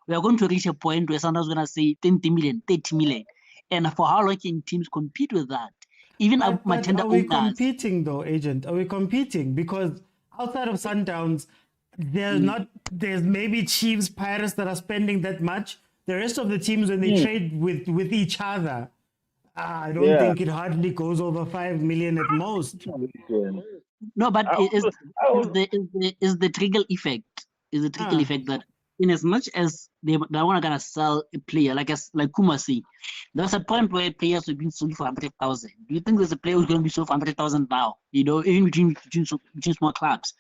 A: We are going to reach a point where Sundowns is gonna say 20 million, 30 million, and for how long can teams compete with that? Even my tender
B: owners. Are we competing though, agent? Are we competing? Because outside of Sundowns, there's maybe Chiefs, Pirates that are spending that much. The rest of the teams, when they trade with each other. I don't think it hardly goes over 5 million at most.
A: No, but is the trickle effect? Is the trickle effect that in as much as they want to sell a player like Kumasi, there's a point where players have been sold for 100,000. Do you think there's a player who's going to be sold for 100,000 now? Even between small clubs.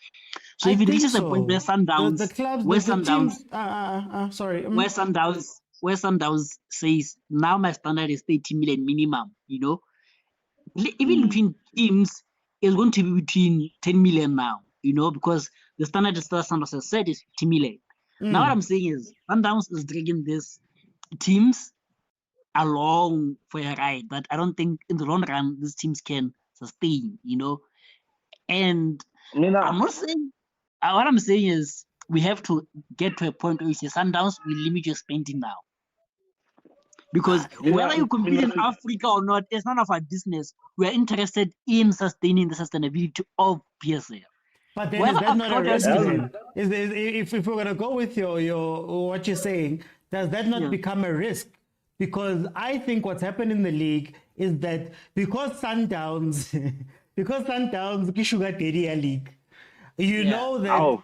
A: So if it reaches a point where Sundowns, where Sundowns says now my standard is 30 million minimum, even between teams, it's going to be between 10 million now, because the standard is still Sundowns has said is 50 million. Now what I'm saying is Sundowns is dragging these teams along for a ride that I don't think in the long run these teams can sustain, And I'm not saying, what I'm saying is we have to get to a point where we say Sundowns will limit your spending now. Because whether you compete in Africa or not, it's none of our business. We're interested in sustaining the sustainability of PSL.
B: But then is that not a risk? If we're going to go with your what you're saying, does that not become a risk? Because I think what's happened in the league is that because Sundowns Kishuga Teria League, know that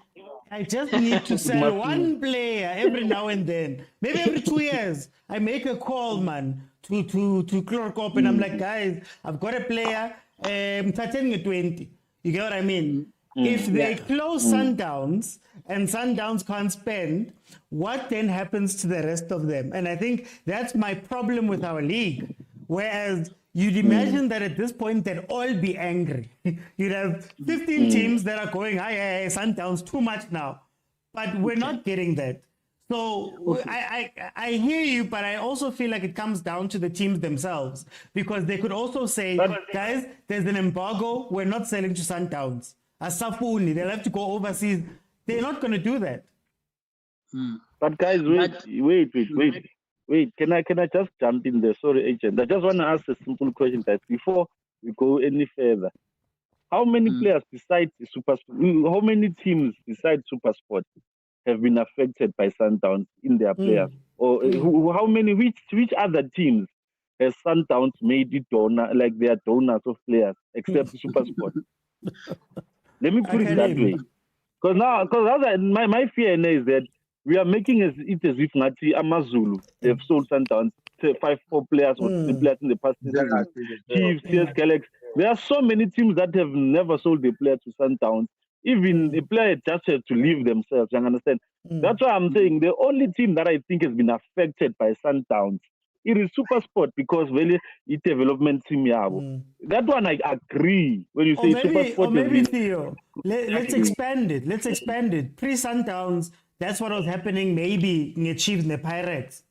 B: I just need to sell one player every now and then. Maybe every 2 years, I make a call, man, to Chlorcorp, and I'm like, guys, I've got a player, I'm starting at 20. You get what I mean? If they close Sundowns and Sundowns can't spend, what then happens to the rest of them? And I think that's my problem with our league. Whereas you'd imagine that at this point they'd all be angry. You'd have 15 teams that are going, hey, Sundowns, too much now. But we're not getting that. So I hear you, but I also feel like it comes down to the teams themselves. Because they could also say, guys, there's an embargo, we're not selling to Sundowns. Asafuni, they'll have to go overseas. They're not going to do that.
H: But guys, wait. Wait, can I just jump in there? Sorry, agent. I just want to ask a simple question, guys, before we go any further. How many players besides the how many teams besides SuperSport have been affected by Sundowns in their players? Or how many? Which other teams has Sundowns made it like their donors of players except SuperSport? Let me put it that way. Because my fear now is that we are making it as if Nati Amazulu, they've sold Sundowns 4 players or 3 players in the past season. Chiefs, CS Galaxy. There are so many teams that have never sold a player to Sundowns. Even the player just has to leave themselves. You understand? That's why I'm saying the only team that I think has been affected by Sundowns, it is SuperSport, because really it's development team. That one I agree when you say SuperSport.
B: Or maybe Theo, let's expand it. Let's expand it. Pre-Sundowns, that's what was happening maybe in the Chiefs and the Pirates.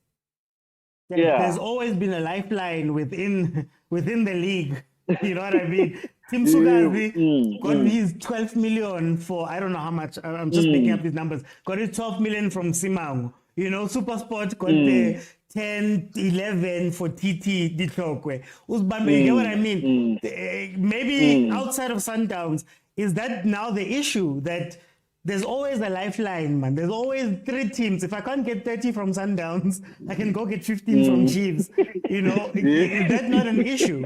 B: There's always been a lifeline within the league. You know what I mean? Tim Sugazi got his 12 million for, I don't know how much, I'm just making up these numbers, got his 12 million from Simang. You know, SuperSport got the 10, 11 for TT Ditlokwe. You know what I mean? Maybe outside of Sundowns, is that now the issue that there's always a lifeline, man. There's always 3 teams. If I can't get 30 from Sundowns, I can go get 15 from Chiefs. You know, is that not an issue?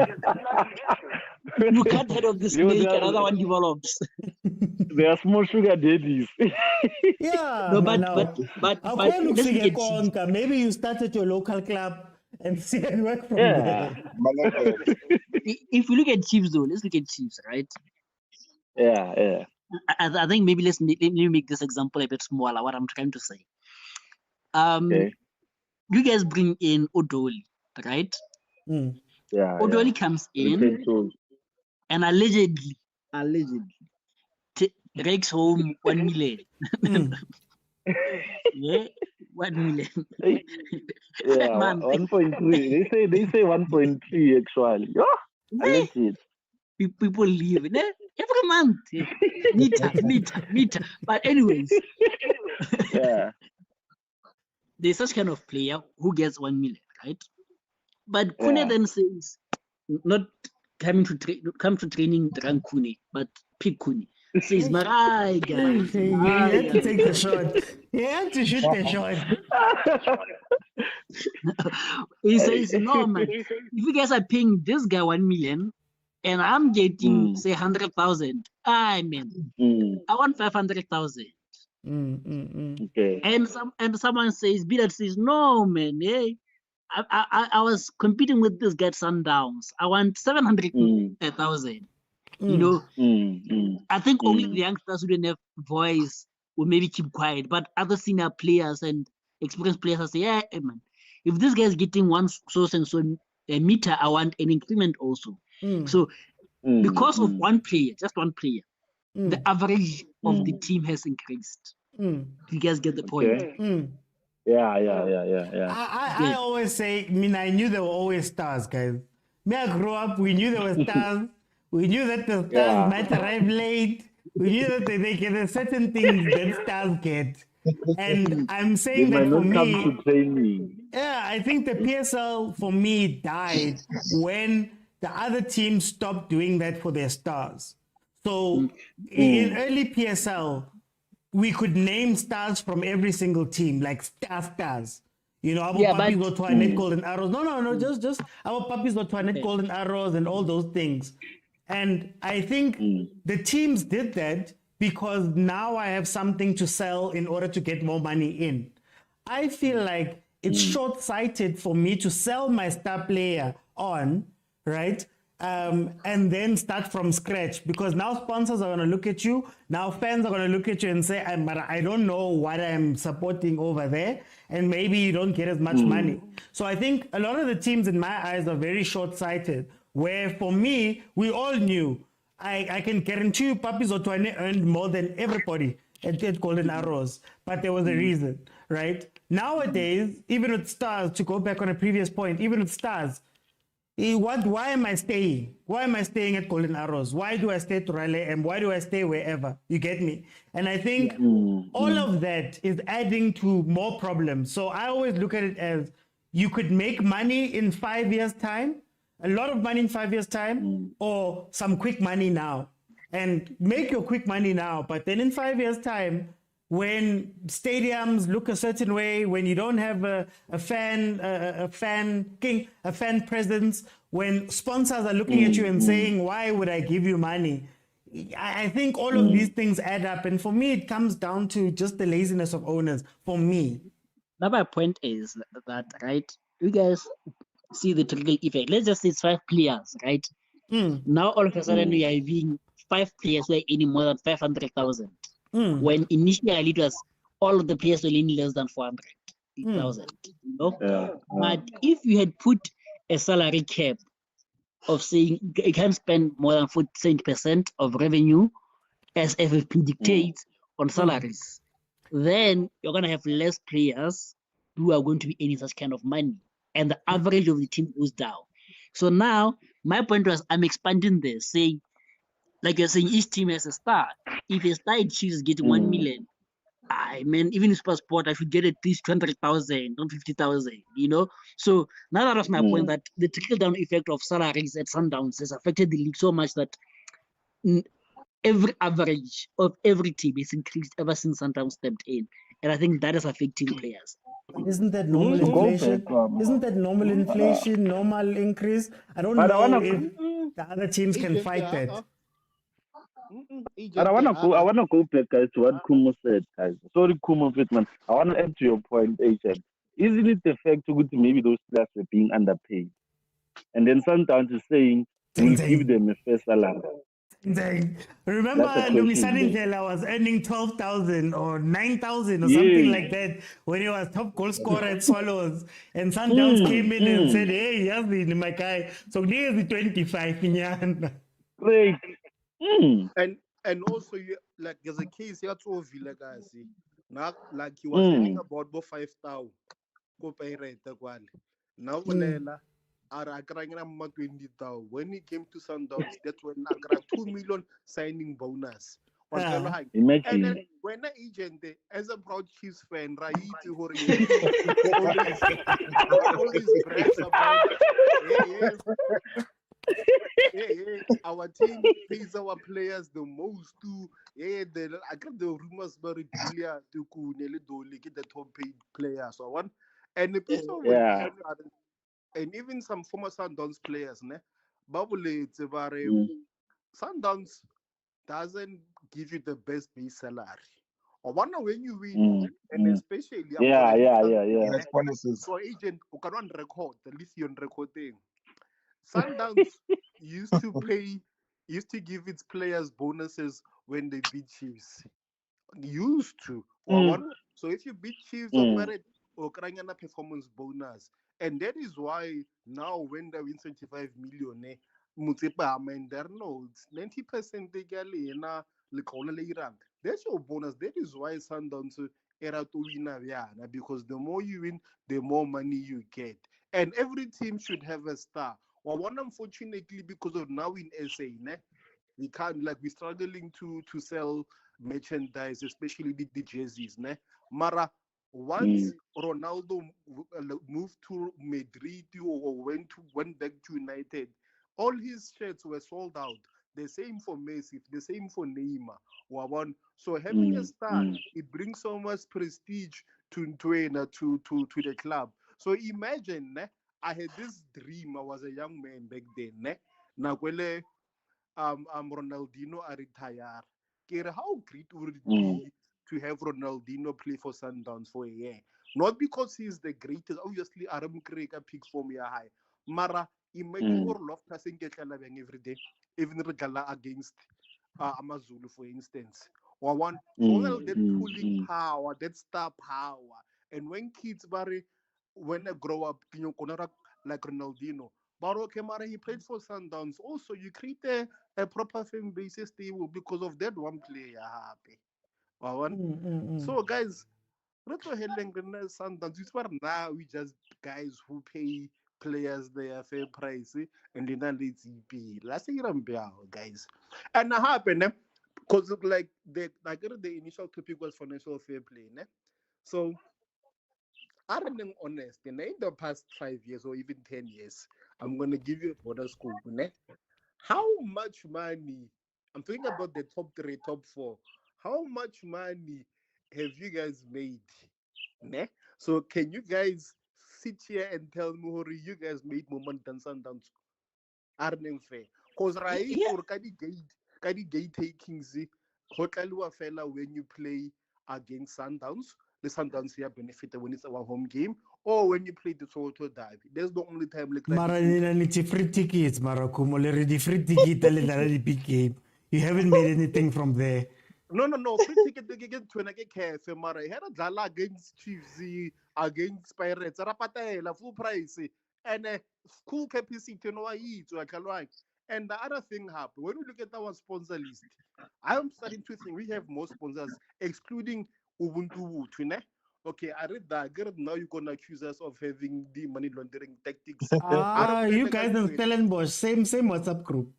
A: You can't head of the snake, another one develops.
H: They are small sugar daddies.
B: Yeah.
A: No, but
B: maybe you start at your local club and see and work from there.
A: If we look at Chiefs, though, let's look at Chiefs, right?
H: Yeah.
A: I think maybe let me make this example a bit smaller. What I'm trying to say. You guys bring in Odoli, right?
H: Yeah.
A: Odoli comes in, and allegedly takes home 1 million. Yeah, 1 million.
H: Yeah,
A: Man.
H: 1.3. They say 1.3 actually. Alleged.
A: People leave every month. Meter. But anyways, there's such kind of player who gets 1 million, right? But Kune then says, not coming to training drunk Kune, but pick Kune. Says, Marai, guys.
B: You had to take the shot. You had to shoot the shot.
A: He says, no, man. If you guys are paying this guy 1 million, and I'm getting say 100,000, I want 500,000.
H: Okay.
A: And someone says, Bidat says, no, man, I was competing with this guy Sundowns. I want 700,000. You know, I think only the youngsters who don't have voice will maybe keep quiet, but other senior players and experienced players will say, yeah, man, if this guy is getting one so and so a meter, I want an increment also. So because of one player, just one player, the average of the team has increased. You guys get the point?
H: Okay. Yeah.
B: I always say, I knew there were always stars, guys. I grew up, we knew there were stars. We knew that the stars might arrive late. We knew that they get certain things that stars get. And I'm saying that for me, I think the PSL for me died when the other teams stopped doing that for their stars. So in early PSL, we could name stars from every single team, like stars. You know, our puppies were Twinet Golden Arrows. No, just our puppies were Twinet Golden Arrows and all those things. And I think the teams did that because now I have something to sell in order to get more money in. I feel like it's short-sighted for me to sell my star player on, right? And then start from scratch, because now sponsors are going to look at you. Now fans are going to look at you and say, I don't know what I'm supporting over there. And maybe you don't get as much money. So I think a lot of the teams in my eyes are very short-sighted, where for me, we all knew, I can guarantee you Puppies Otwane earned more than everybody at Golden Arrows, but there was a reason, right? Nowadays, even with stars, to go back on a previous point, even with stars, why am I staying? Why am I staying at Golden Arrows? Why do I stay to Raleigh and why do I stay wherever? You get me? And I think all of that is adding to more problems. So I always look at it as you could make money in 5 years' time, a lot of money in 5 years' time, or some quick money now. And make your quick money now, but then in 5 years' time, when stadiums look a certain way, when you don't have a fan presence, when sponsors are looking at you and saying, why would I give you money? I think all of these things add up. And for me, it comes down to just the laziness of owners, for me.
A: Now my point is that, right, you guys see the trickle effect. Let's just say it's 5 players, right? Now all of a sudden we are having 5 players who are earning more than 500,000. When initially it was all of the players were earning less than 400,000. You know? But if you had put a salary cap of saying you can't spend more than 40% of revenue as FFP dictates on salaries, then you're going to have less players who are going to be earning such kind of money, and the average of the team goes down. So now my point was, I'm expanding this, saying, like you're saying, each team has a star. If a star is getting 1 million, I mean, even in Sport, I should get at least 200,000, not 50,000, you know? So now that was my point, that the trickle-down effect of salaries at Sundowns has affected the league so much that every average of every team is increased ever since Sundowns stepped in. And I think that is affecting players.
B: Isn't that normal inflation? Isn't that normal inflation, normal increase? I don't know if the other teams can fight that.
H: But I wanna go back, guys, to what Kumo said, guys. Sorry, Kumo Fitman. I wanna add to your point, Agent. Isn't it the fact that maybe those players were being underpaid? And then Sundowns is saying we'll give them a fair salary.
B: Remember Lumisani Ndlela was earning 12,000 or 9,000 or something like that when he was top goal scorer at Swallows, and Sundowns came in and said, hey, Yazini, my guy, so here's the 25
H: Great.
I: And also, like, there's a case here to Villa guys. Now, like, he was earning about 5,000 go pay rate. Now, when he came to Sundowns, that's when I got 2 million signing bonus.
H: Imagine.
I: And then when an agent, as a proud Chiefs fan, right, all these brags about our team pays our players the most too. I got the rumors about Julia to get the top paid players. So one and the people and even some former Sundowns players, Sundowns doesn't give you the best base salary. Or one when you win, and especially
J: bonuses.
I: So agent who can on record, the lithium recording. Sundowns used to give its players bonuses when they beat Chiefs. Used to. So if you beat Chiefs or Krangana performance bonus. And that is why now when they win 75 million, it's 90% legally that's your bonus. That is why Sundowns era to win because the more you win, the more money you get. And every team should have a star. Well, one unfortunately, because of now in SA, we can't, like, we're struggling to sell merchandise, especially the jerseys. Mara, once Ronaldo moved to Madrid or went back to United, all his shirts were sold out. The same for Messi, the same for Neymar. So having a star, it brings so much prestige to the club. So imagine, I had this dream. I was a young man back then. Nakwele Ronaldinho a retire. How great would it be to have Ronaldinho play for Sundowns for a year? Not because he's the greatest. Obviously, Aram Kreka picks for me high. Mara, imagine for Loftus every day, even regala against Amazulu, for instance. Or one, that pulling power, that star power. And when kids, when they grow up, like Ronaldinho, Baro Kemara, he played for Sundowns. Also, you create a proper fan base stable because of that one player happy. So, guys, Sundowns, now we just guys who pay players their fair price and then let's be last year, guys. And what happened, because like the initial topic was financial fair play, so I'm being honest. In the past 5 years or even 10 years, I'm going to give you a broader scope. How much money? I'm thinking about the top 3, top 4. How much money have you guys made? So can you guys sit here and tell me how you guys made more money than Sundowns? Aren't fair. Because right for Kadi gate takings, Hotelua fella when you play against Sundowns, the Sundowns here benefit when it's our home game, or when you play the Soweto Derby. There's the only time like
B: Mara nina free tickets, Mara Kumole, the free ticket, the big game. You haven't made anything from there.
I: No. Free ticket against Twenake Cafe, Mara. He had a Dala against Chiefs, against Pirates, Rapatela, full price, and a cool capacity, no, and the other thing happened when we look at our sponsor list. I'm starting to think we have more sponsors, excluding Ubuntu. Okay, I read that. Now you're gonna accuse us of having the money laundering tactics.
B: You guys in Stellenbosch, same WhatsApp group.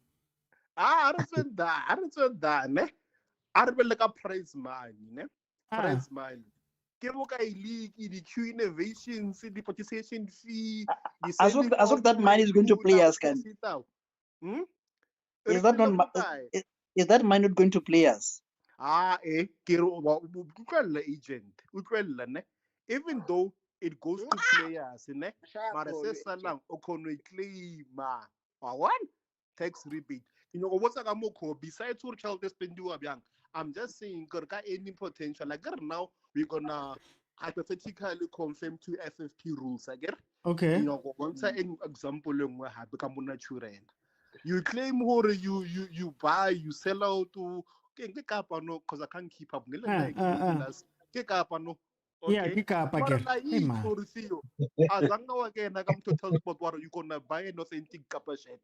I: I don't that, ne? I don't like a prize money, prize money. League, the Q innovations, the participation fee.
L: As of that money is going to players, can. Is that money not going to players?
I: Agent. Even though it goes to players, one tax rebate. You know what's besides child I'm just saying any potential. Like now we're gonna hypothetically confirm 2 FFP rules. I get.
B: Okay.
I: You know, once an example become natural. You claim or you buy, you sell out to because I can't keep up. Kick up no.
B: Yeah, kick up again. Hey man.
I: As I'm now again, I come to tell sport what you gonna buy an authentic kappa shirt.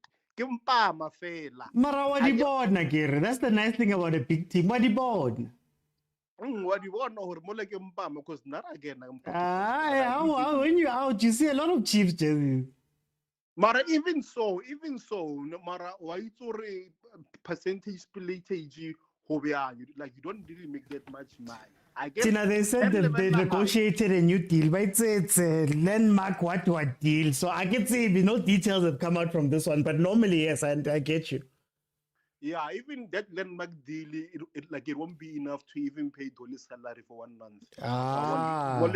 B: Mara, what you bought, Nakir? That's the nice thing about a big team. What you bought?
I: What you want or more like because not again.
B: When you out, you see a lot of Chiefs jerseys.
I: Mara, even so, no Mara, why it's already percentage splittage like you don't really make that much money. I guess
B: they said that they negotiated a new deal, but it's a landmark what deal. So I can say no details have come out from this one, but normally yes, and I get you.
I: Yeah, even that landmark deal, it won't be enough to even pay Dolly's salary for 1 month. But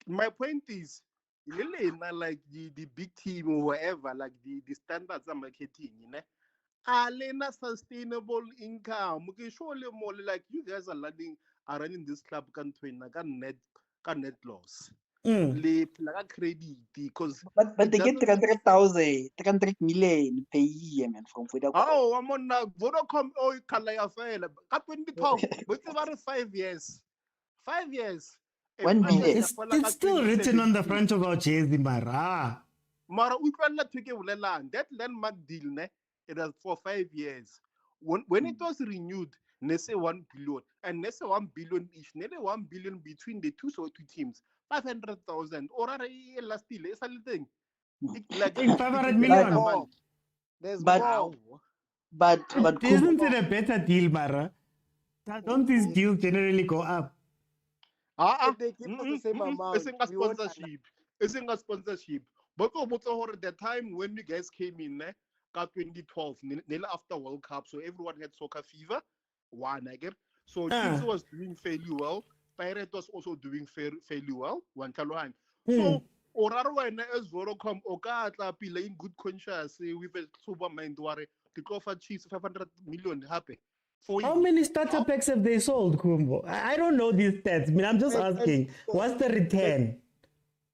I: my point is, like the big team or whatever, like the standards are marketing, Alena sustainable income. Okay, surely more like you guys are running this club can net loss. Like credit because
L: but they get 300 million per year, man, from Vodacom.
I: Oh, I'm on Vodacom. Oh, Kalaya fail. Cut 20 but it's about 5 years. 5 years.
B: It's still written on the front of our jersey, Mara.
I: Mara, we can let that landmark deal, it was for 5 years. When it was renewed, they say 1 billion, and they say 1 billion each, nearly 1 billion between the two teams, 500,000. Or last deal, it's a little thing. Like
B: 500 million.
L: But
B: isn't it a better deal, Mara? Don't these deals generally go up?
I: They give us the same amount. It's a sponsorship. But the time when you guys came in, 2012, nearly after World Cup, so everyone had soccer fever. So Chiefs was doing fairly well. Pirate was also doing fairly well. So Oraro as Vodacom Okata playing good conscience with a super mind worry to go for Chiefs 500 million happy.
B: How many starter packs have they sold, Kumbo? I don't know these stats. I mean, I'm just asking, what's the return?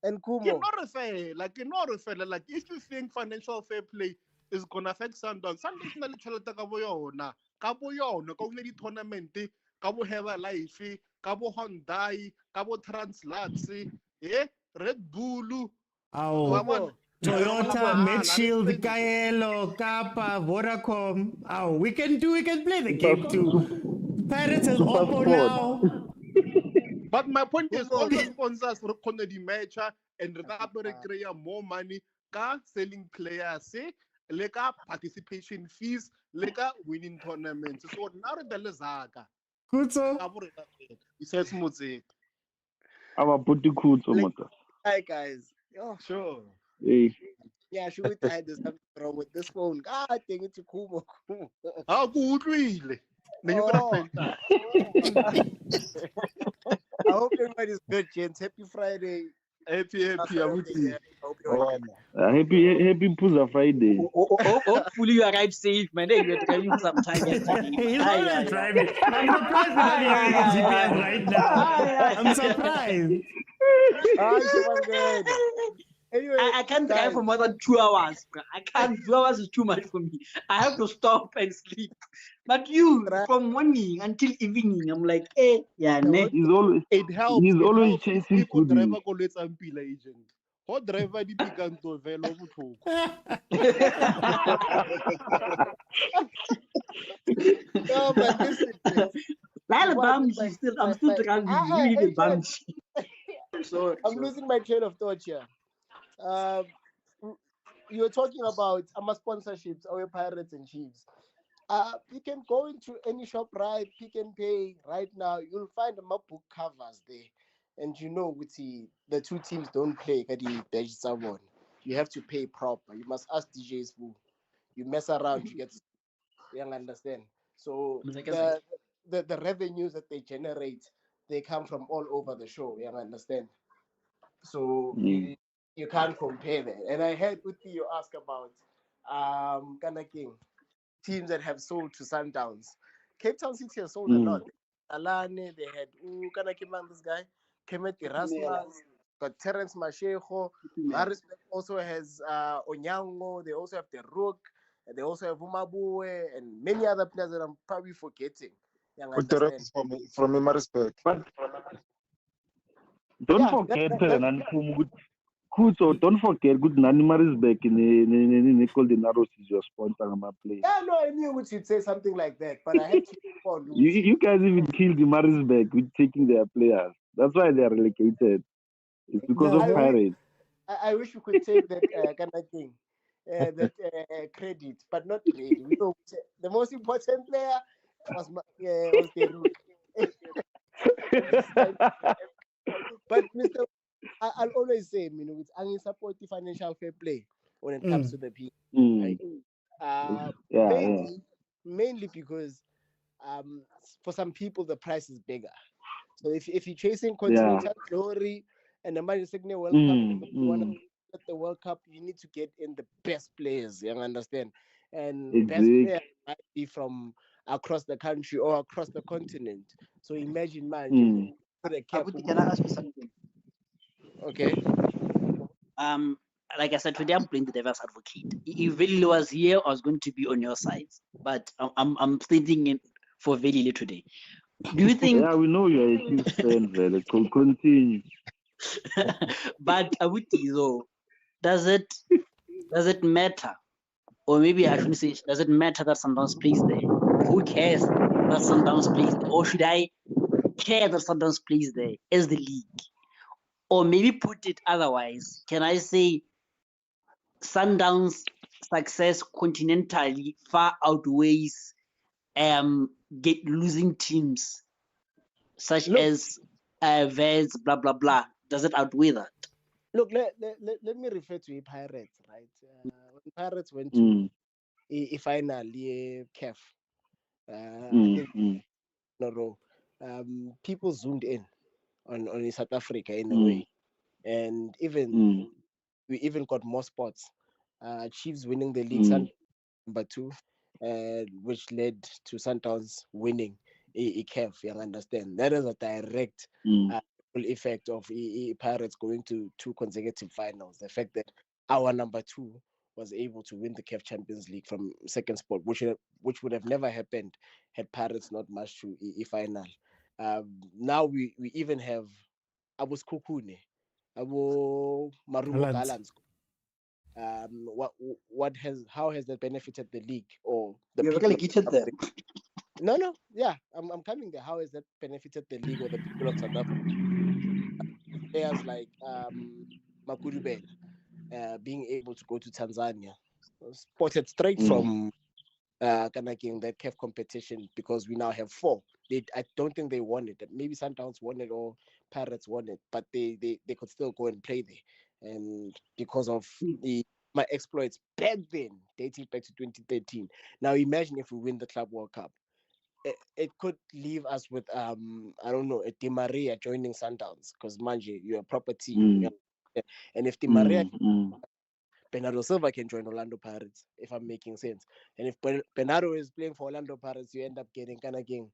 I: And Kumo, you're not fair. Like if you think financial fair play is gonna affect Sundowns, Sundowns na litšhelete ka bo yona, ka di tournament, ka bo Have Life, ka bo Hyundai, ka bo Translux, Red Bull,
B: Toyota, Medshield, Kaelo, Kappa, Vodacom. We can play the game too. Pirates is Oppo now.
I: But my point is, all the sponsors for the match and create more money, selling players, like participation fees, like winning tournaments. So now the Lazaka.
B: Good so.
H: Our booty cool so much.
L: Hi guys. Oh,
I: Sure.
H: Hey.
L: yeah, should we try this something wrong with this phone? God dang it, Kumo.
I: How good really? Then you're
L: Oh.
I: gonna pay
L: I hope everybody's good, gents. Happy Friday.
I: happy. I would see.
H: Happy Puza Friday.
A: Hopefully you arrive safe, man. Hey, you're driving sometime yesterday.
B: He's always driving. I'm surprised we're not hearing a GPS right now. I'm surprised.
L: Anyway,
A: I can't drive for more than 2 hours. Bro. I can't. 2 hours is too much for me. I have to stop and sleep. But you, from morning until evening, I'm like, yeah, ne.
I: It helps.
H: He's
I: It
H: always
I: helps.
H: chasing
I: People
H: goodies.
I: driver go let's ampila agent. Hot driver di pikan to velo buthoko.
L: No, but listen.
A: I'm still driving. You need a bunch.
L: So I'm losing my train of thought here. You were talking about sponsorships, our Pirates and Chiefs. You can go into any shop, right? Pick and Pay right now. You'll find the book covers there, and you know, with the two teams don't play. You have to pay proper. You must ask DJs who you mess around, you get. You understand? So the revenues that they generate, they come from all over the show. You understand? So you can't compare that. And I heard Uti you ask about King teams that have sold to Sundowns. Cape Town City has sold a lot. Alane, they had Kanakim, this guy, Kemet Erasmus, got Terence Mashego. Marisbeck also has Onyango. They also have the Rook. They also have Umabue and many other players that I'm probably forgetting.
J: From Marisbeck.
H: Don't forget don't forget good Nanimaris back in Nicole Naros is your sponsor on my play.
L: Yeah, no, I knew you'd say something like that, but I had to respond.
H: You guys even killed the Marisbeck with taking their players. That's why they are relegated. It's because of Pirates.
L: I wish we could take that kind of thing, that credit, but not really. We know the most important player was the Rook. But Mr. I'll always say, I support the financial fair play when it comes to the people. Right? Mainly because for some people the price is bigger. So if you're chasing continental glory and the Manchester World Cup, you want to get the World Cup, you need to get in the best players. You understand? And best players might be from across the country or across the continent. So imagine, man.
A: Can I ask you something?
L: Okay.
A: Like I said, today I'm playing the devil's advocate. If Velile was here, I was going to be on your side. But I'm standing in for Velile today. Do you think?
H: Yeah, we know you're a huge fan, Velile. Continue.
A: But Abuti, though, does it matter? Or maybe I shouldn't say, does it matter that Sundowns plays there? Who cares that Sundowns plays there? Or should I care that Sundowns plays there as the league? Or maybe put it otherwise, can I say Sundowns' success continentally far outweighs losing teams such as Vez, blah, blah, blah. Does it outweigh that?
L: Look, let me refer to Pirates, right? When Pirates went to a final, CAF, I think in a row, people zoomed in on South Africa in a way. And even we even got more spots. Chiefs winning the league, number 2, which led to Sundowns winning a CAF. You understand? That is a direct effect of Pirates going to 2 consecutive finals. The fact that our number 2 was able to win the CAF Champions League from second spot, which would have never happened had Pirates not marched to a final. Now we even have Abu Skukune, Abu Marumo Balance. How has that benefited the league or the
A: people? You're relegated there.
L: No, yeah, I'm coming there. How has that benefited the league or the people of South Africa? Players like Makudubela being able to go to Tanzania, spotted straight from that CAF competition, because we now have 4 I don't think they won it. Maybe Sundowns won it or Pirates won it, but they could still go and play there. And because of my exploits back then, dating back to 2013. Now imagine if we win the Club World Cup. It could leave us with I don't know, a Di Maria joining Sundowns, because Manje, you're a proper team. And if Di Maria, Bernardo Silva can join Orlando Pirates, if I'm making sense. And if Bernardo is playing for Orlando Pirates, you end up getting kind of getting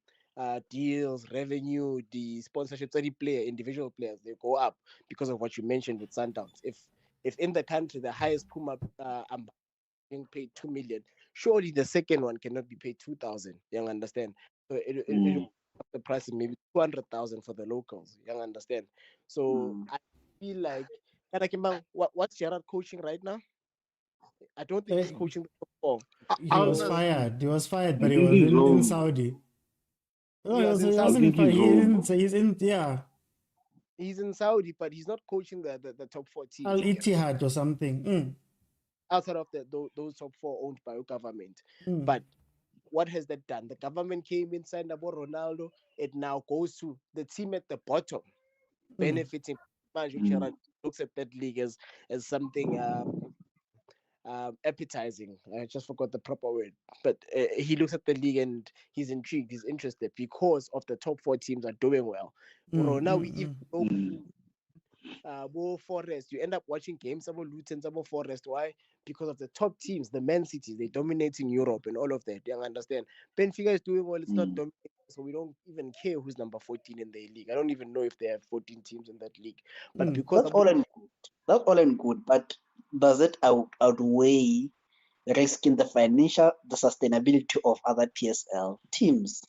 L: deals, revenue, the sponsorships, any player, individual players, they go up because of what you mentioned with Sundowns. If in the country the highest Puma being paid 2 million, surely the second one cannot be paid 2,000. You understand? So the price is maybe 200,000 for the locals. You understand? So I feel like what's Gerard coaching right now? I don't think he's coaching the top four.
B: He was fired. He was fired, but he was in Saudi. Oh, he wasn't fired. He's in, yeah.
L: He's in Saudi, but he's not coaching the top four teams.
B: Al Ittihad or something.
L: Outside of those top four owned by the government. But what has that done? The government came in, signed about Ronaldo. It now goes to the team at the bottom, benefiting. Gerard looks at that league as something appetizing. I just forgot the proper word, but he looks at the league and he's intrigued, he's interested because of the top four teams are doing well. Now we even go Forest. You end up watching games about Luton, about Forest. Why? Because of the top teams, the Man City, they're dominating Europe and all of that. You understand? Benfica is doing well. It's not dominating, so we don't even care who's number 14 in the league. I don't even know if they have 14 teams in that league. But because
A: that's all and good. But does it outweigh risking the sustainability of other PSL teams?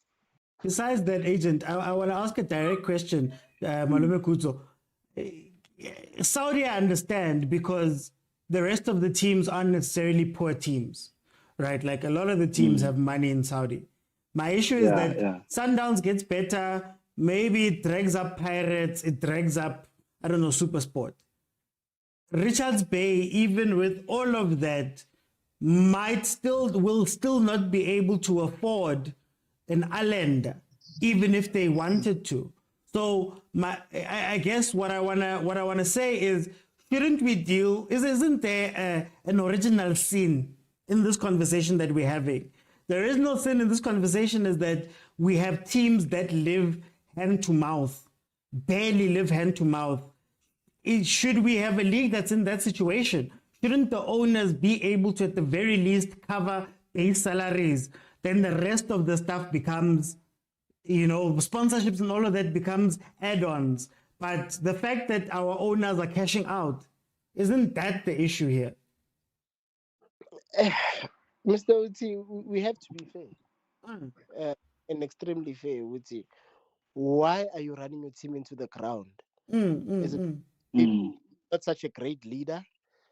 B: Besides that, agent, I want to ask a direct question, Malume Kuzo. Saudi, I understand, because the rest of the teams aren't necessarily poor teams, right? Like a lot of the teams have money in Saudi. My issue is that Sundowns gets better. Maybe it drags up Pirates. It drags up, I don't know, Supersport. Richards Bay, even with all of that, will still not be able to afford an Allende, even if they wanted to. So I guess what I wanna say is, shouldn't we deal? Isn't there an original sin in this conversation that we're having? There is no sin in this conversation. Is that we have teams that live hand to mouth, barely live hand to mouth. Should we have a league that's in that situation? Shouldn't the owners be able to, at the very least, cover base salaries? Then the rest of the stuff becomes, sponsorships and all of that becomes add-ons. But the fact that our owners are cashing out, isn't that the issue here?
L: Mr. Uti, we have to be fair. And extremely fair, Uti. Why are you running your team into the ground? Is it not such a great leader?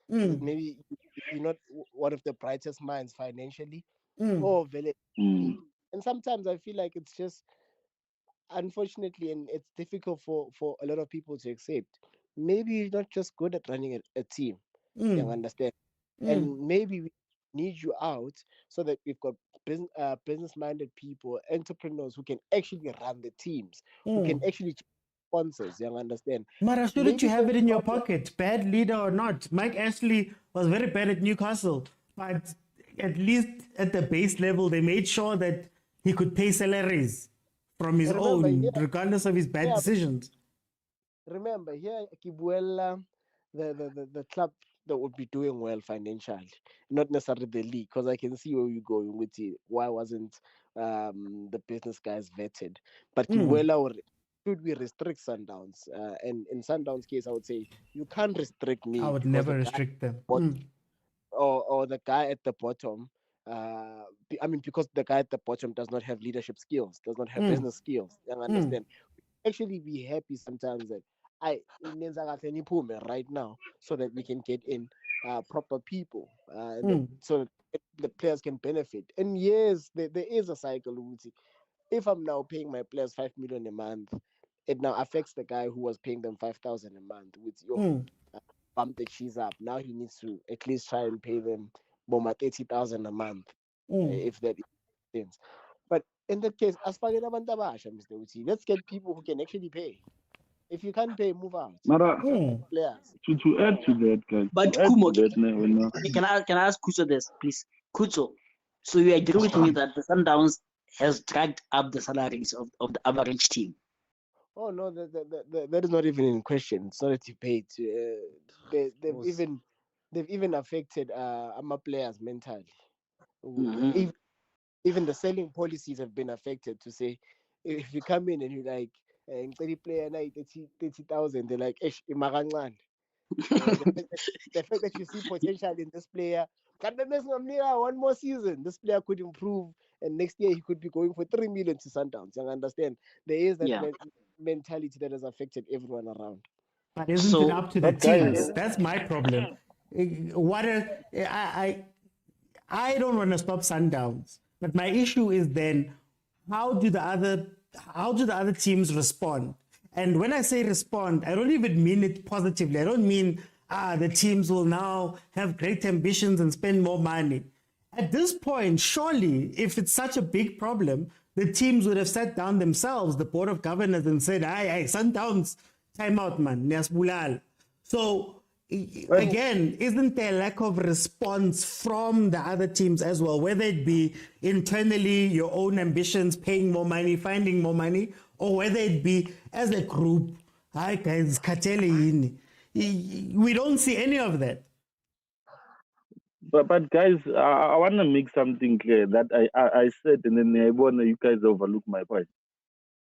L: Maybe you're not one of the brightest minds financially, or very. And sometimes I feel like it's just, unfortunately, and it's difficult for a lot of people to accept. Maybe you're not just good at running a team. You understand? And maybe we need you out so that we've got business-minded people, entrepreneurs who can actually run the teams, who can actually sponsors. You understand?
B: Mara, shouldn't you have it in your pocket, bad leader or not? Mike Ashley was very bad at Newcastle, but at least at the base level, they made sure that he could pay salaries from his own, regardless of his bad decisions.
L: Remember, here, Kibuela, the club that would be doing well financially, not necessarily the league, because I can see where you're going with it. Why wasn't the business guys vetted? But Kibuela, should we restrict Sundowns? And in Sundowns' case, I would say you can't restrict me.
B: I would never restrict them.
L: Or the guy at the bottom. Because the guy at the bottom does not have leadership skills, does not have business skills. You understand? Actually, be happy sometimes that right now, so that we can get in proper people, so that the players can benefit. And yes, there is a cycle. If I'm now paying my players 5 million a month, it now affects the guy who was paying them 5,000 a month. With bump the cheese up. Now he needs to at least try and pay them 30,000 a month, if that makes sense. But in that case, as far as Mr. Uti, let's get people who can actually pay. If you can't pay, move out.
H: Mara,
L: Players.
H: to add to that, guys.
A: But Kumo, can I ask Kuzo this, please? Kuzo, so you agree with me that the Sundowns has dragged up the salaries of the average team?
L: Oh no, that is not even in question. It's not a debate. They've even affected our players mentally.
A: Mm-hmm.
L: Even the selling policies have been affected. To say, if you come in and you like, any player 30,000, they're like, the fact that you see potential in this player, one more season, this player could improve, and next year he could be going for 3 million to Sundowns. You understand? There is that mentality that has affected everyone around.
B: But isn't it up to the teams? That's my problem. I don't want to stop Sundowns, but my issue is then how do the other teams respond? And when I say respond, I don't even mean it positively. I don't mean the teams will now have great ambitions and spend more money. At this point, surely, if it's such a big problem, the teams would have sat down themselves, the board of governors, and said, hey, Sundowns, time out, man. So, again, isn't there a lack of response from the other teams as well, whether it be internally, your own ambitions, paying more money, finding more money, or whether it be as a group, hi guys, we don't see any of that.
H: But guys, I want to make something clear that I said, and then I want you guys overlook my point.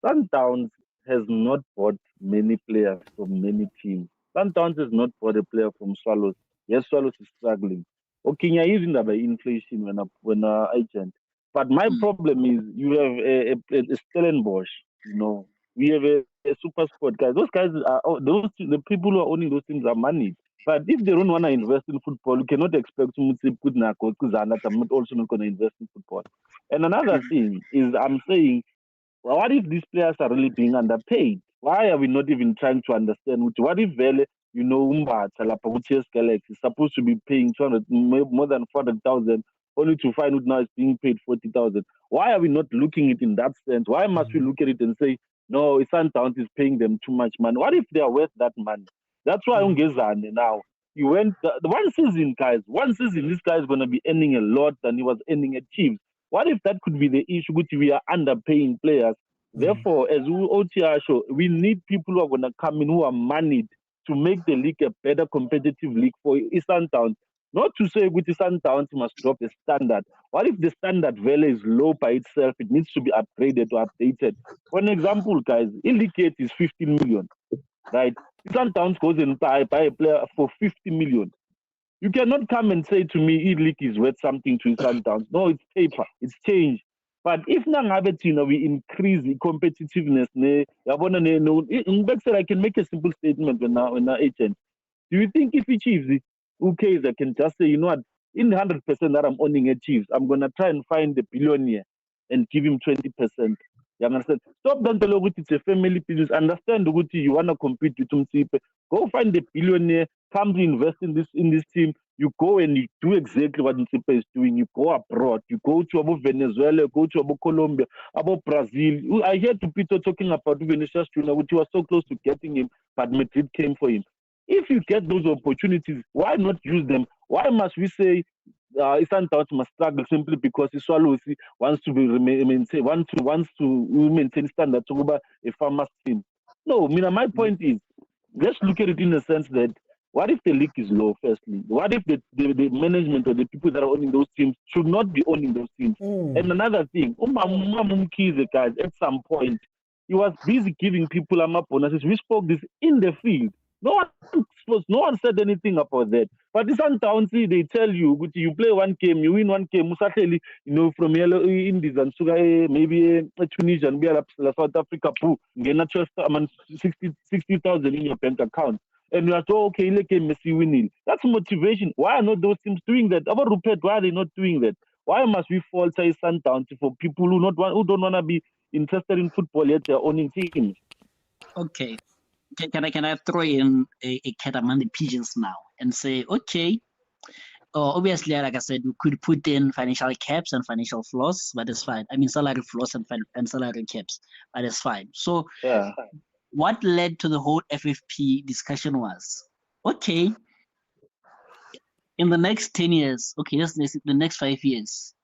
H: Sundowns has not bought many players from many teams. Sundowns has not bought a player from Swallows. Yes, Swallows is struggling. Okay, you're using that by inflation when agent. But my problem is you have a Stellenbosch. You know, we have a super sport guys. Those guys are the people who are owning those teams are money. But if they don't want to invest in football, you cannot expect to put Nako because I'm not also not going to invest in football. And another thing is, I'm saying, well, what if these players are really being underpaid? Why are we not even trying to understand? What if Vele, you know, Salapaguches Galaxy is supposed to be paying more than 400,000, only to find out now it's being paid 40,000? Why are we not looking at it in that sense? Why must we look at it and say, no, Sundowns is paying them too much money? What if they are worth that money? That's why Ungezane now. You went the one season, guys. One season, this guy is going to be earning a lot than he was earning at Chiefs. What if that could be the issue? Which we are underpaying players. Therefore, as OTR show, we need people who are going to come in who are moneyed to make the league a better competitive league for Sundowns. Not to say with Sundowns must drop the standard. What if the standard value is low by itself? It needs to be upgraded or updated. For an example, guys, Illicate is 15 million, right? Sundowns goes and buy a player for 50 million. You cannot come and say to me, E-League is worth something to Sundowns. No, it's paper, it's change. But if we increase the competitiveness, I can make a simple statement when I agent. Do you think if he achieves it, who cares? I can just say, you know what, in the 100% that I'm owning at Chiefs, I'm going to try and find the billionaire and give him 20%. You understand? Stop don't tell me it's a family business. Understand you want to compete with Mtsipe. Go find the billionaire, come to invest in this team. You go and you do exactly what Mtsipe is doing. You go abroad. You go to Venezuela, go to Colombia, Brazil. I heard Peter talking about Vinicius Junior, which was so close to getting him, but Madrid came for him. If you get those opportunities, why not use them? Why must we say Sundowns must struggle simply because Swallows wants to maintain standards over a farmer's team? No, my point is, let's look at it in the sense that what if the league is low, firstly? What if the management or the people that are owning those teams should not be owning those teams? And another thing, guys, at some point, he was busy giving people bonuses. We spoke this in the field. No one said anything about that. But the Sundowns, they tell you, you play one game, you win one game, from Indies and maybe Tunisia and South Africa, get 60,000 in your bank account. And you are so okay, Messi winning. That's motivation. Why are not those teams doing that? About Rupert, why are they not doing that? Why must we falter Sundowns for people who don't want to be interested in football yet they're owning teams?
A: Okay. Can I throw in a cat among the pigeons now and say, okay, obviously, like I said, we could put in financial caps and financial floors, but it's fine. I mean, salary floors and salary caps, but it's fine. So, what led to the whole FFP discussion was, okay, in the next 10 years, okay, the next 5 years,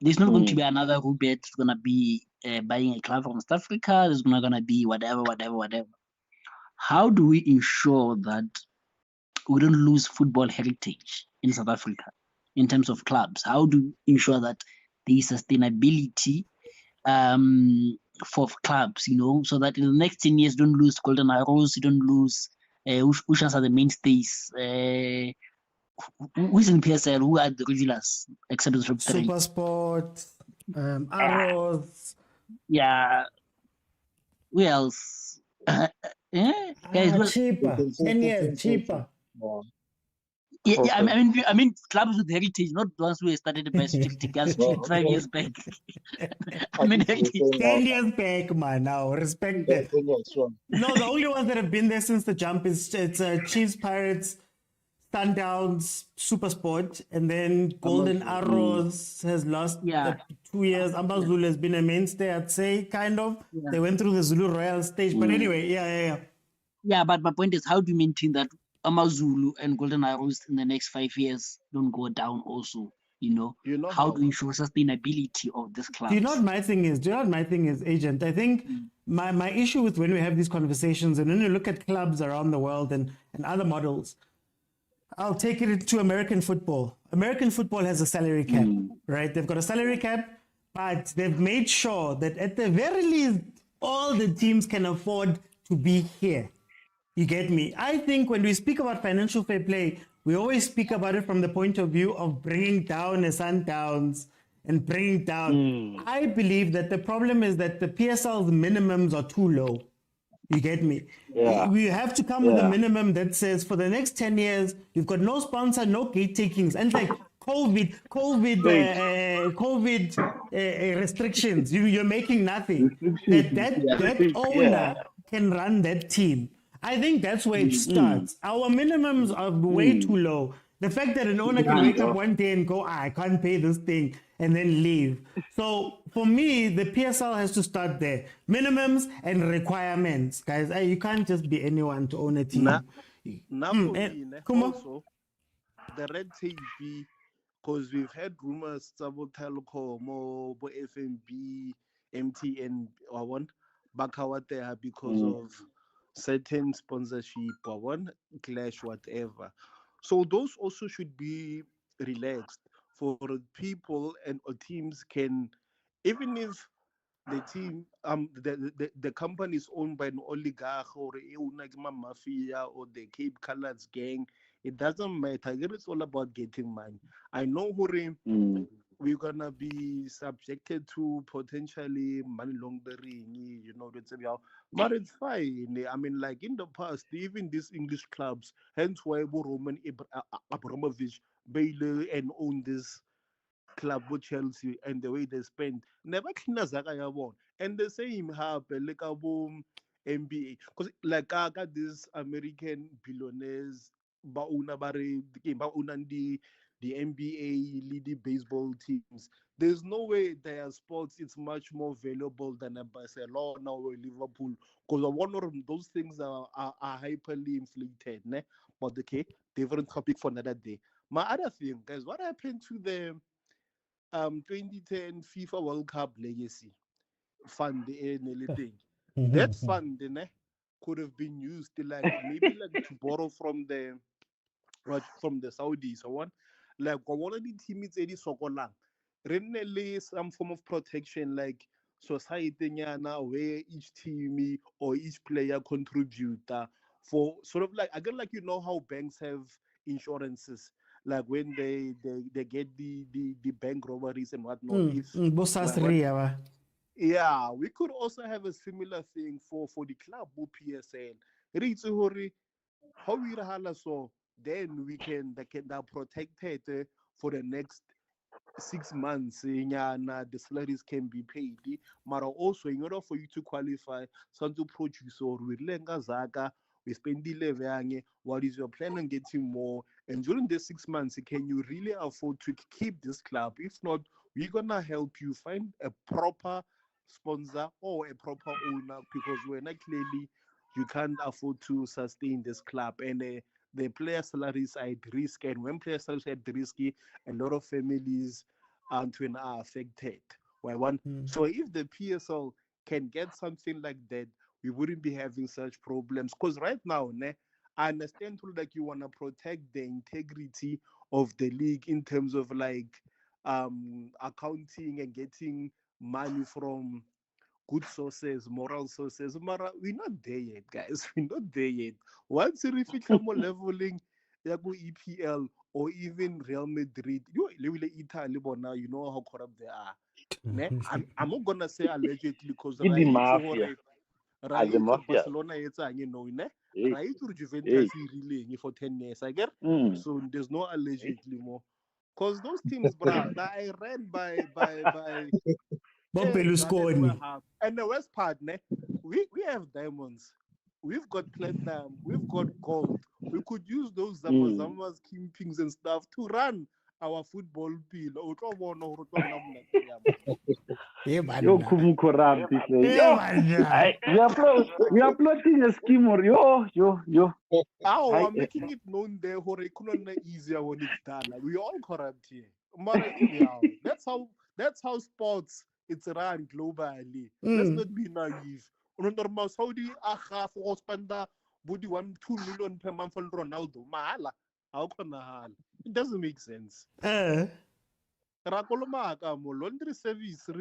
A: there's not going to be another Rubet who's going to be buying a club from South Africa. There's not going to be whatever. How do we ensure that we don't lose football heritage in South Africa in terms of clubs? How do we ensure that there is sustainability for clubs, so that in the next 10 years, you don't lose Golden Arrows, you don't lose which are the mainstays, who's in PSL, who are the regulars, except the top three?
B: Supersport, Arrows.
A: Yeah. Who else? Guys,
B: cheaper. 10 years cheaper.
A: Yeah, I mean, clubs with heritage, not the ones who started by security guards 5 years back. I mean,
B: 10 years back, man. Now, respect that. No, the only ones that have been there since the jump is Chiefs, Pirates, Sundowns, Supersport, and then Golden Arrows has lost 2 years. AmaZulu has been a mainstay, I'd say, kind of. Yeah. They went through the Zulu Royal stage, but anyway,
A: Yeah, but my point is, how do you maintain that AmaZulu and Golden Arrows in the next 5 years don't go down also? How do you ensure sustainability of this club?
B: Do you know what my thing is, Agent? I think my issue with when we have these conversations and when you look at clubs around the world and other models, I'll take it to American football. American football has a salary cap, right? They've got a salary cap, but they've made sure that at the very least, all the teams can afford to be here. You get me? I think when we speak about financial fair play, we always speak about it from the point of view of bringing down the Sundowns and bringing down. I believe that the problem is that the PSL's minimums are too low. You get me? Yeah. We have to come with a minimum that says for the next 10 years, you've got no sponsor, no gate takings. And like COVID restrictions, you're making nothing. That owner can run that team. I think that's where it starts. Our minimums are way too low. The fact that an owner can wake up one day and go, I can't pay this thing, and then leave. So for me, the PSL has to start there. Minimums and requirements. Guys, you can't just be anyone to own a team.
I: Also, the red tape, because we've had rumors about Telecom, FNB, MTN, or one, Bakawate because of certain sponsorship or one clash, whatever. So those also should be relaxed for people and teams can, even if the team, the company is owned by an oligarch or a mafia or the Cape Colors gang, it doesn't matter. It's all about getting money. I know we're gonna be subjected to potentially money laundering, but it's fine. I mean, like in the past, even these English clubs, hence why Roman Abramovich, Baylor, and own this club with Chelsea and the way they spend, never clean as and the same happen like NBA, because like I got these American billionaires, the NBA, leading baseball teams. There's no way their sports is much more valuable than a Barcelona or Liverpool, because one of those things are hyperly inflated. But okay, different topic for another day. My other thing, guys, what happened to the 2010 FIFA World Cup legacy fund? That fund could have been used to maybe to borrow from the Saudis or one. Like one of the teams really some form of protection, like society where each team or each player contribute for sort of like, again, like how banks have insurances, like when they get the bank robberies and whatnot. Yeah, we could also have a similar thing for the club PSL. How we so then they're protected for the next 6 months. The salaries can be paid. But also, in order for you to qualify, to produce or with Lenga Zaga, we spend the what is your plan on getting more? And during the 6 months, can you really afford to keep this club? If not, we're gonna help you find a proper sponsor or a proper owner, because we're not clearly you can't afford to sustain this club, and the player salaries are at risk. And when player salaries are at risk, a lot of families are affected. So if the PSL can get something like that, we wouldn't be having such problems. Because right now, I understand like you want to protect the integrity of the league in terms of like accounting and getting money from good sources, moral sources. Mara, we're not there yet, guys. We're not there yet. Once we reach more leveling, EPL or even Real Madrid, Italy, you know how corrupt they are. I'm not gonna say allegedly, because
H: the mafia.
I: Right,
H: The mafia.
I: Barcelona right, Juventus really for 10 years, I get. So there's no allegedly more, because those teams, bruh, that I ran by
B: Bob Berlusconi.
I: And the worst part, we have diamonds, we've got platinum, we've got gold. We could use those Zamazamas, Kimpings and stuff to run our football bill.
H: Yo, Kumu corrupt. We are plotting a scheme, or yo.
I: I'm making it known there, easier when it's done. Like, we all corrupt here. That's how sports it's run globally. Let's not be naive. Normal Saudi half or spend 1-2 million per month on Ronaldo. Mahala. How can it doesn't make sense. Laundry service, let's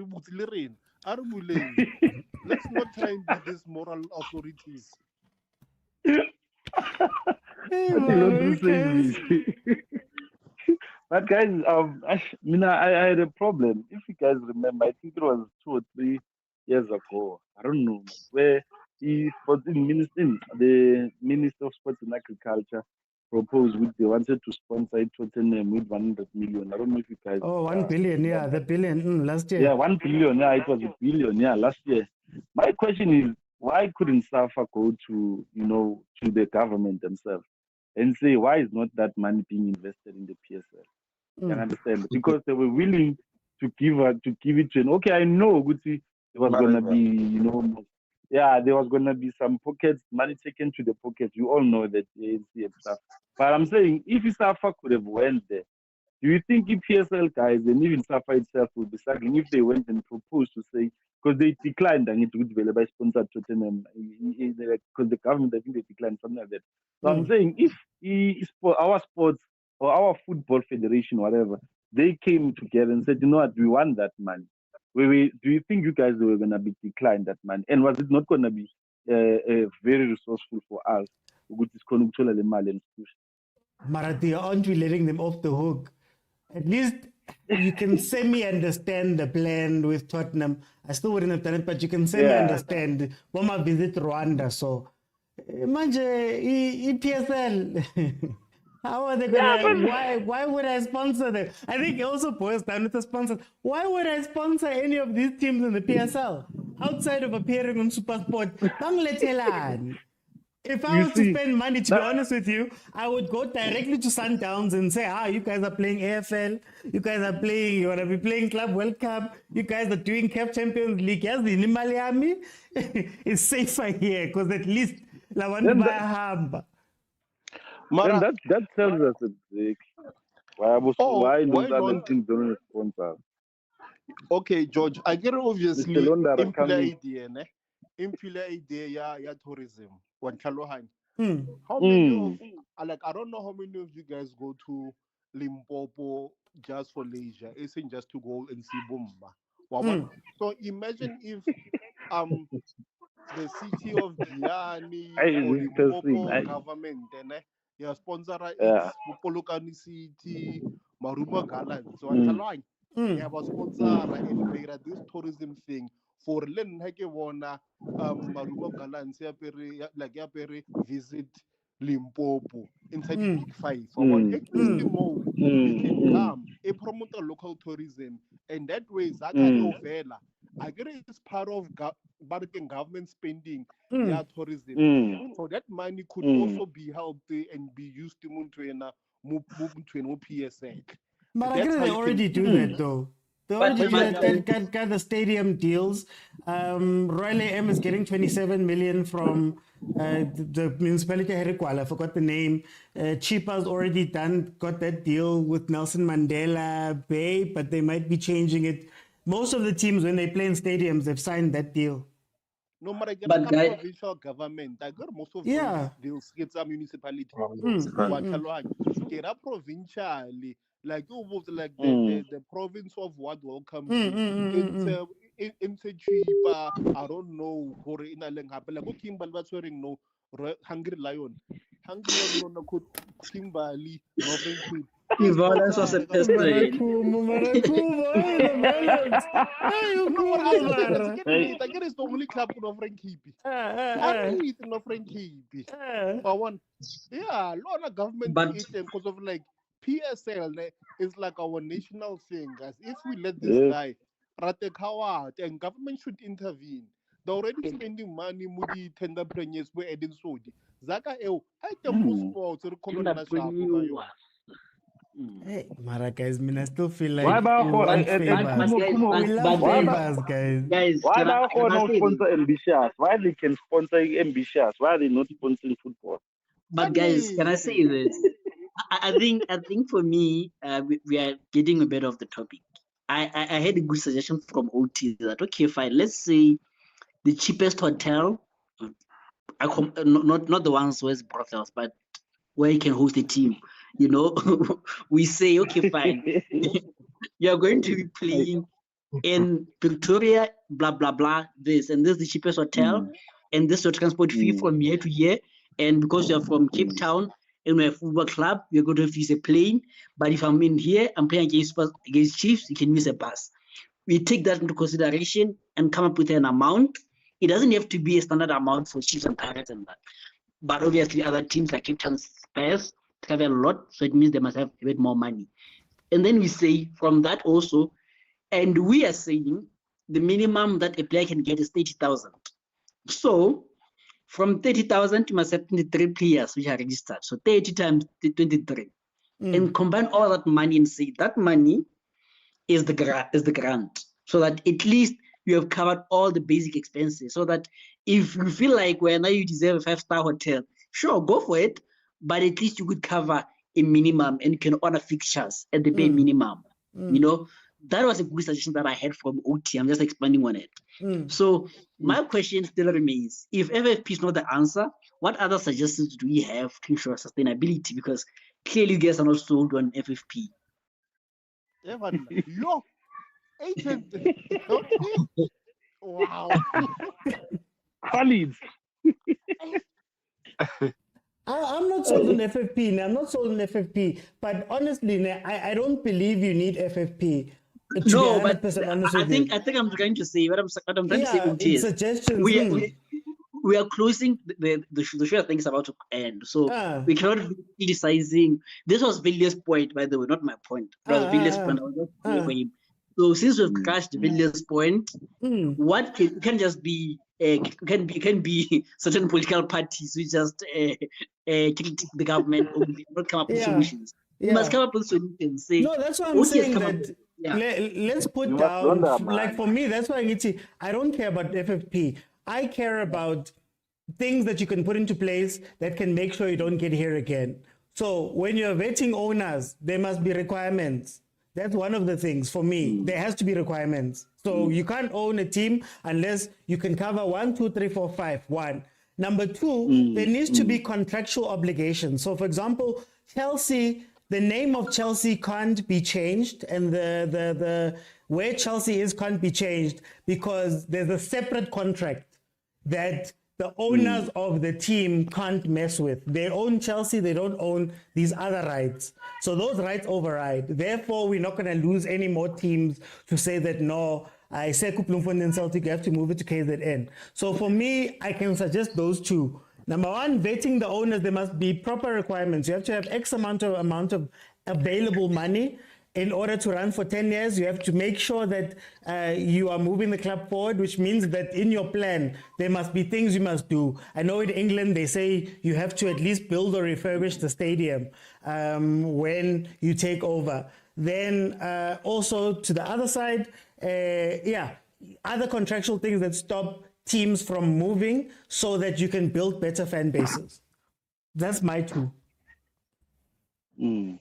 I: not try and be these moral authorities.
H: But guys, I had a problem. If you guys remember, I think it was 2 or 3 years ago. I don't know, where the Minister of Sports and Agriculture proposed they wanted to sponsor Tottenham with 100 million. I don't know if you guys.
B: 1 billion, yeah, the billion last year.
H: Yeah, 1 billion. Yeah, it was a billion. Yeah, last year. My question is, why couldn't SAFA go to to the government themselves and say, why is not that money being invested in the PSL? You understand? Because they were willing to give it to. Okay, I know, Guti, there was gonna be there was gonna be some pockets, money taken to the pockets. You all know that ANC and stuff. But I'm saying, if SAFA could have went there, do you think PSL guys and even SAFA itself would be struggling if they went and proposed to say, because they declined and it would be by sponsored Tottenham, because the government, I think they declined something like that. So I'm saying, if our sports or our football federation, whatever, they came together and said, you know what, we want that money. Do you think you guys were going to be declined that money? And was it not going to be very resourceful for us?
B: Marathi, aren't we letting them off the hook? At least you can semi-understand the plan with Tottenham. I still wouldn't have done it, but you can semi-understand. Wama visit Rwanda, so imagine EPSL. How are they gonna? Why would I sponsor them? I think it also boils down to the sponsors. Why would I sponsor any of these teams in the PSL outside of appearing on SuperSport? If I was to spend money, to be honest with you, I would go directly to Sundowns and say, you guys are playing AFL, you guys are playing, you want to be playing Club World Cup, you guys are doing CAF Champions League. Yes, the Nimaliami is safer here, because at least la one hamba.
H: Then that tells us why those other things don't sponsor.
I: Okay, George, I get obviously impile idea ya tourism. How many of I don't know how many of you guys go to Limpopo just for leisure, isn't just to go and see Bumba. So imagine if the city of Gianni or Limpopo government your sponsor is Polokwane City, Marumo Gallants. So I have a sponsor and this tourism thing for Len Hakewona, Marumo Gallants, like visit Limpopo inside the Big Five. At least more you can come, a promoter local tourism, and that way Zaka I get it's part of government spending tourism. So that money could also be helped and be used to Muntuena between PSL.
B: But I
I: That's
B: guess
I: how
B: they
I: you can-
B: already do that though. They already got the stadium deals. Royal AM is getting 27 million from the municipality of Herikwala. I forgot the name. Chipa's already got that deal with Nelson Mandela Bay, but they might be changing it. Most of the teams, when they play in stadiums, they've signed that deal.
I: No matter
A: But guy-
I: provincial government, I got most of
B: Yeah.
I: those deals. It's a municipality. Get a provincially, like you moved like the province of what welcome into cheaper. I don't know for in a leng happen. Like Kimberley was wearing no Hungry Lion. Hungry Lion no could Kimberley Northern Cape.
A: The violence was a test train.
I: I get it's the only club in Northern Cape. I need in Northern Cape. But one, yeah, a lot of government because of like PSL is like our national thing, guys. If we let this guy Ratekawa and government should intervene. They're already spending money with the tender premiers we're adding Saudi. Zaka I can sports
B: Hey, Mara guys, I still feel like
H: Why about
B: we love favors, guys.
H: Why about sponsor Ambitious? Why they can sponsor Ambitious? Why are they not sponsoring football?
A: But guys, can I say this? I think for me, we are getting a bit off the topic. I had a good suggestion from OT that okay, fine. Let's say the cheapest hotel, not the ones where's brothels, but where you can host a team. You know, we say okay, fine. You are going to be playing in Victoria, blah blah blah. This and this is the cheapest hotel, and this is your transport fee from year to year. And because you're from Cape Town and we're a football club, you're going to use a plane. But if I'm in here, I'm playing against Chiefs, you can use a bus. We take that into consideration and come up with an amount. It doesn't have to be a standard amount for Chiefs and Pirates and that. But obviously, other teams like Cape Town Spurs have a lot, so it means they must have a bit more money. And then we say from that also, and we are saying the minimum that a player can get is 30,000. So from 30,000, you must have 23 players which are registered. So 30 times 23. And combine all that money and say that money is the grant. So that at least you have covered all the basic expenses. So that if you feel like now you deserve a 5-star hotel, sure, go for it. But at least you could cover a minimum and you can order fixtures at the bare minimum. You know, that was a good suggestion that I had from OT. I'm just expanding on it. So my question still remains, if FFP is not the answer, what other suggestions do we have to ensure sustainability? Because clearly you guys are not sold on FFP.
I: Evan, yo, agent. Wow.
H: Colleagues.
B: I'm not sold on FFP. I'm not sold on FFP. But honestly, I don't believe you need FFP.
A: No, but I think I'm trying to say what I'm trying to say. OT is
B: suggestions.
A: We are closing the show. I think is about to end, so we cannot be criticizing. This was Villiers' point, by the way, not my point. It was Villiers' point. I was just for him. So since we've crashed Villiers' point, what can just be can be certain political parties who just critique the government or not come up with solutions. You must come up with solutions. Say,
B: no, that's what I'm saying. That let's put down. Like for me, that's why I don't care about FFP. I care about things that you can put into place that can make sure you don't get here again. So when you're vetting owners, there must be requirements. That's one of the things for me. There has to be requirements. So you can't own a team unless you can cover 1, 2, 3, 4, 5. 1. Number 2, there needs to be contractual obligations. So for example, Chelsea, the name of Chelsea can't be changed, and the where Chelsea is can't be changed because there's a separate contract that the owners of the team can't mess with. They own Chelsea, they don't own these other rights. So those rights override. Therefore, we're not going to lose any more teams to say that, no, I say Kuplumfund Celtic, you have to move it to KZN. So for me, I can suggest those two. Number 1, vetting the owners, there must be proper requirements. You have to have X amount of available money. in order to run for 10 years, you have to make sure that you are moving the club forward, which means that in your plan, there must be things you must do. I know in England, they say you have to at least build or refurbish the stadium when you take over. Then also to the other side, other contractual things that stop teams from moving so that you can build better fan bases. That's my two.
H: And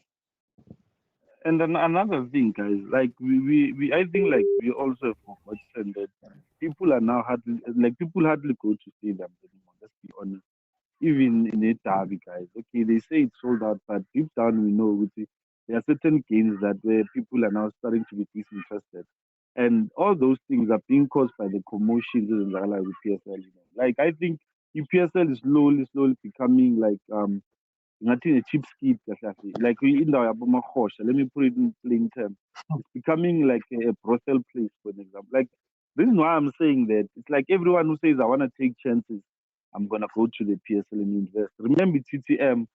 H: then another thing, guys, like we I think like we also forgotten that people are now people hardly go to stadiums anymore. Let's be honest. Even in a derby, guys. Okay, they say it's sold out, but deep down we know there are certain games that where people are now starting to be disinterested, and all those things are being caused by the commotions in the with PSL. Like I think PSL is slowly becoming like nothing a cheapskate, like in the let me put it in plain terms. It's becoming like a brothel place, for example. Like this is why I'm saying that it's like everyone who says I want to take chances, I'm gonna go to the PSL and invest. Remember TTM,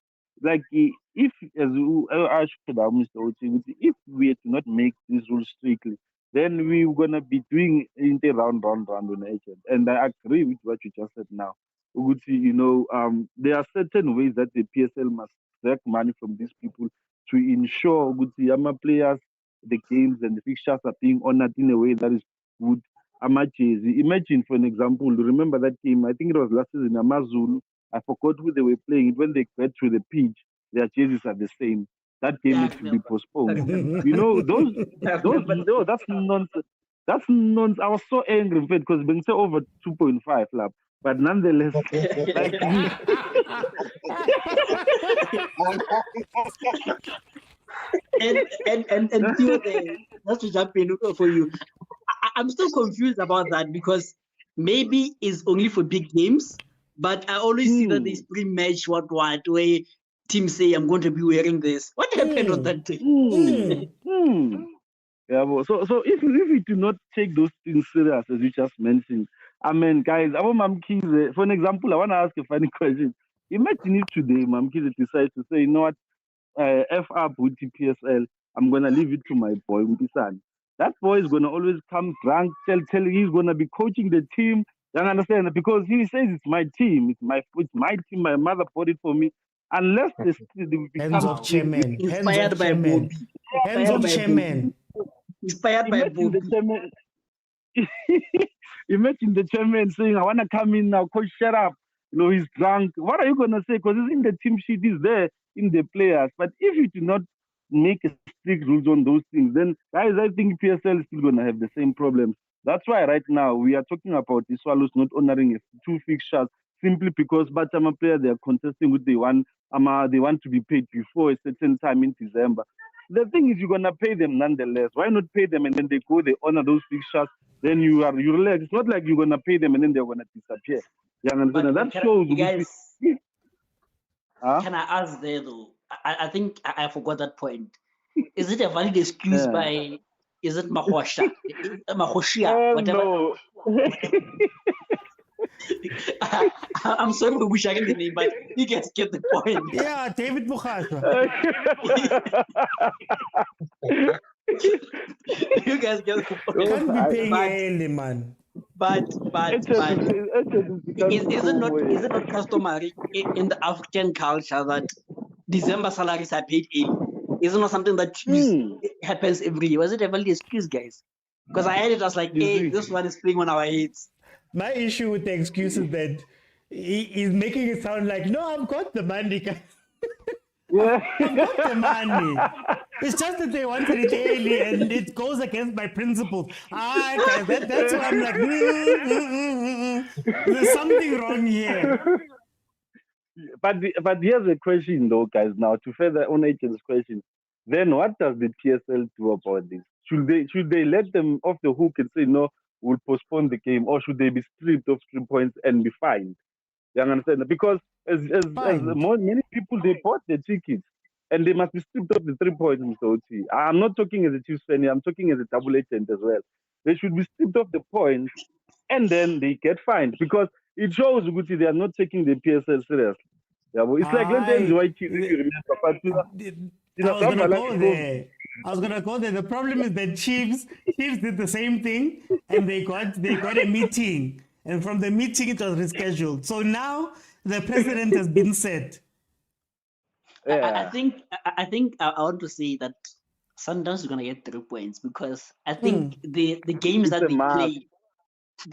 H: like if as I should have Mr. Ochi, if we had to not make these rules strictly, then we're gonna be doing in the round on agent. And I agree with what you just said now. There are certain ways that the PSL must extract money from these people to ensure players, the games and the fixtures are being honored in a way that is good. Imagine, for an example, remember that game, I think it was last season, Amazulu. I forgot who they were playing. When they get to the pitch, their jerseys are the same. That game needs to be postponed. That's nonsense. That's nonsense. I was so angry, in fact, because being say over 2.5 lap. But nonetheless, like,
A: and just to jump in for you, I'm still confused about that because maybe it's only for big games, but I always see that they pre-match what where teams say I'm going to be wearing this. What happened on that day?
H: Yeah, so if we do not take those things serious, as you just mentioned, I mean, guys, for an example, I want to ask a funny question. Imagine if today Mamkize decides to say, you know what, F up with PSL, I'm going to leave it to my boy, Mpisan. That boy is going to always come drunk, tell he's going to be coaching the team. You understand? Because he says it's my team, it's my team, my mother bought it for me. Unless they become
B: hands off chairman,
A: inspired by Bobby.
B: Hands off chairman.
A: Inspired by Bobby.
H: Imagine the chairman saying, I want to come in now, coach, shut up. He's drunk. What are you going to say? Because it's in the team sheet, is there in the players. But if you do not make strict rules on those things, then, guys, I think PSL is still going to have the same problems. That's why right now we are talking about the Swallows not honoring 2 fixtures simply because Batama player, they are contesting with they want to be paid before a certain time in December. The thing is, you're going to pay them nonetheless. Why not pay them and then they honor those fixtures? Then you relax. It's not like you're going to pay them and then they're going to disappear. That shows.
A: Guys, can I ask there though? I think I forgot that point. Is it a valid excuse by, is it Mahosha? Mahoshia, whatever.
H: No.
A: I'm sorry for butchering the name, but you guys get the point.
B: Yeah, David Mukhasha.
A: You guys get the point.
B: Can't be paying early, man.
A: But is it not customary in the African culture that December salaries are paid early? Is it not something that happens every year? Was it a valid excuse, guys? Because I heard it was like, hey, this one is playing on our heads.
B: My issue with the excuse is that he's making it sound like, no, I've got the money. I've got the money. It's just that they wanted it early and it goes against my principles. That's why I'm like, there's something wrong here.
H: But here's a question though, guys, now to further on Agent's question. Then what does the PSL do about this? Should they let them off the hook and say, no, we'll postpone the game, or should they be stripped of 3 points and be fined? You understand? Because as many people, they bought the tickets and they must be stripped of the 3 points, Mr. Oti. I'm not talking as a Chiefs fan, I'm talking as a double agent as well. They should be stripped of the points and then they get fined because it shows Guti they are not taking the PSL seriously. Yeah, but it's like let them do it, you remember.
B: I was gonna go there. I was gonna go there. The problem is that Chiefs did the same thing, and they got a meeting, and from the meeting it was rescheduled. So now the precedent has been set.
A: I think I want to say that Sundowns is gonna get 3 points because I think the games that they played.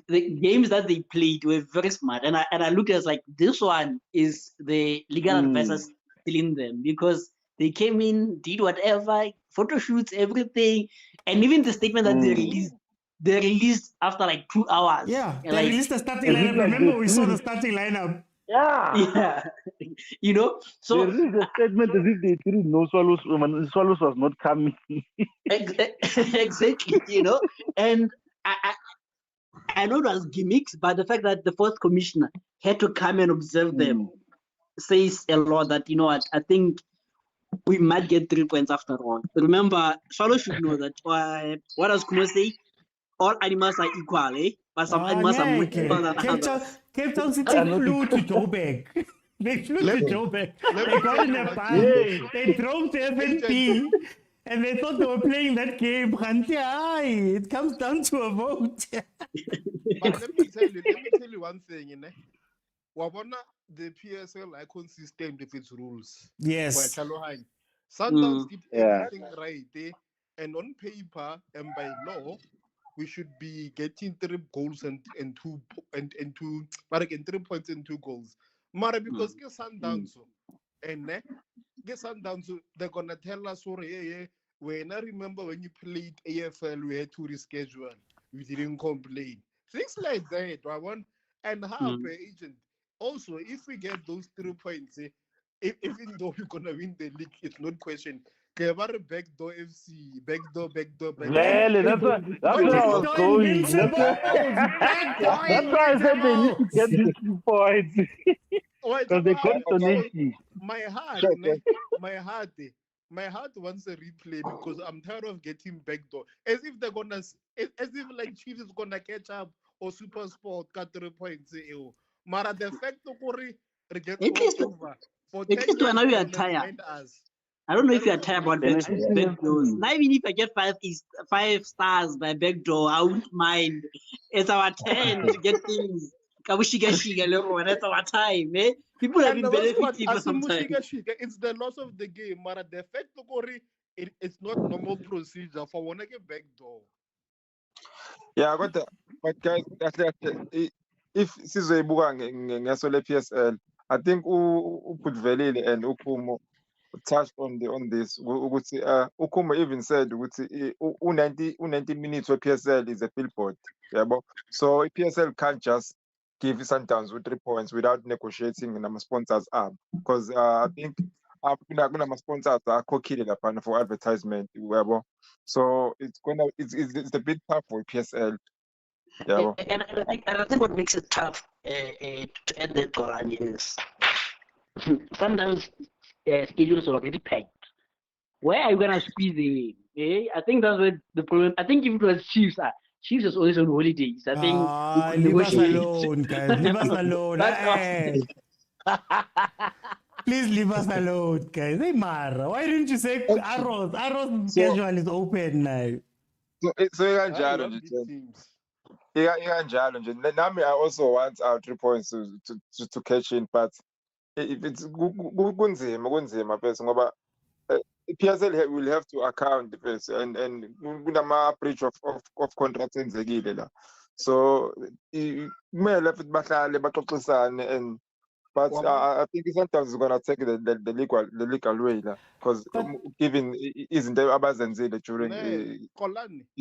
A: The games that they played were very smart, and I looked at it like this one is the legal advisors killing them because they came in, did whatever, photo shoots, everything, and even the statement that they released after like 2 hours.
B: Yeah, they
A: like,
B: released the starting lineup. Remember, we saw the starting lineup.
A: Yeah, you know. So
H: they released a statement as if they didn't know Swallows was not coming.
A: Exactly, you know, and I know it was gimmicks, but the fact that the fourth commissioner had to come and observe them says a lot that, you know what, I think we might get 3 points after all. Remember, Swallow should know that, what does Kuno say? All animals are equal, eh? But some animals are more equal than others.
B: Cape Town City flew to Joburg. They flew to Joburg. They got in a bus. They drove to FNP. And they thought they were playing that game. It comes down to a vote.
I: But let me tell you one thing, you know. Wabona, the PSL are consistent with its rules.
B: Yes.
I: Sundowns did everything right, eh? And on paper and by law, we should be getting 3 goals and 2 but again 3 points and 2 goals. Mara because get Sundowns and get Sundowns, they're gonna tell us sorry, when I remember when you played AFL, we had to reschedule. We didn't complain. Things like that. I want and how per agent. Also, if we get those 3 points, even though we're gonna win the league, it's not question. Backdoor FC, backdoor.
H: Really, that's where I was going. That's why I said they need to get these 2 points. Because they got donation.
I: My heart wants a replay because I'm tired of getting backdoor. As if they're gonna, as if like Chiefs is gonna catch up or Super Sport got 3 points. Mara the fact that
A: at least when we are tired. I don't know if you are tired about backdoors. Now even if I get 5 stars by backdoor, I wouldn't mind. It's our turn to get things. That's our time, eh? People have been benefiting for some time.
I: It's the loss of the game, Mara. The fact that it's not normal procedure for one to get backdoor.
J: Yeah, but guys, if sizoyibuka ngeso le PSL, I think uPhutvelile and uKhumo touched on this. Ukhuma even said u90 minutes of PSL is a billboard. Yeah, so PSL can't just give Sundowns with 3 points without negotiating and sponsors up. Because I think my sponsors are co-killing for advertisement. So it's a bit tough for PSL. Yeah,
A: and I think what makes it tough to end the Quran is sometimes schedules are already packed. Where are you gonna squeeze them in? I think that's where the problem. I think if it was Chiefs is always on holidays. I think
B: leave us alone, guys. Leave us alone. Please leave us alone, guys. Hey, Mara, why didn't you say Arrow's schedule is open now?
J: So I also want our 3 points to catch in, but if it's kunzima first ngoba PSL will have to account first and kunama breach of contract enzekile la, so kumele futhi bahlale baxoxisane and but I think sometimes it's gonna take the legal way la, because given izinto abazenzile during the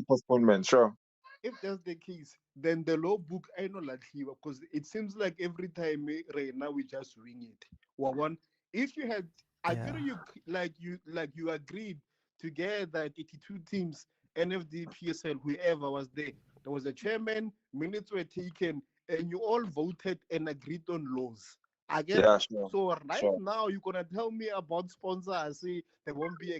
J: postponement. Sure.
I: If that's the case, then the law book I know like here because it seems like every time right now we just wing it. One, if you had, I feel you agreed together 82 teams, NFD, PSL, whoever was there. There was a chairman, minutes were taken, and you all voted and agreed on laws. Again, so now you're gonna tell me about sponsors. Say they won't be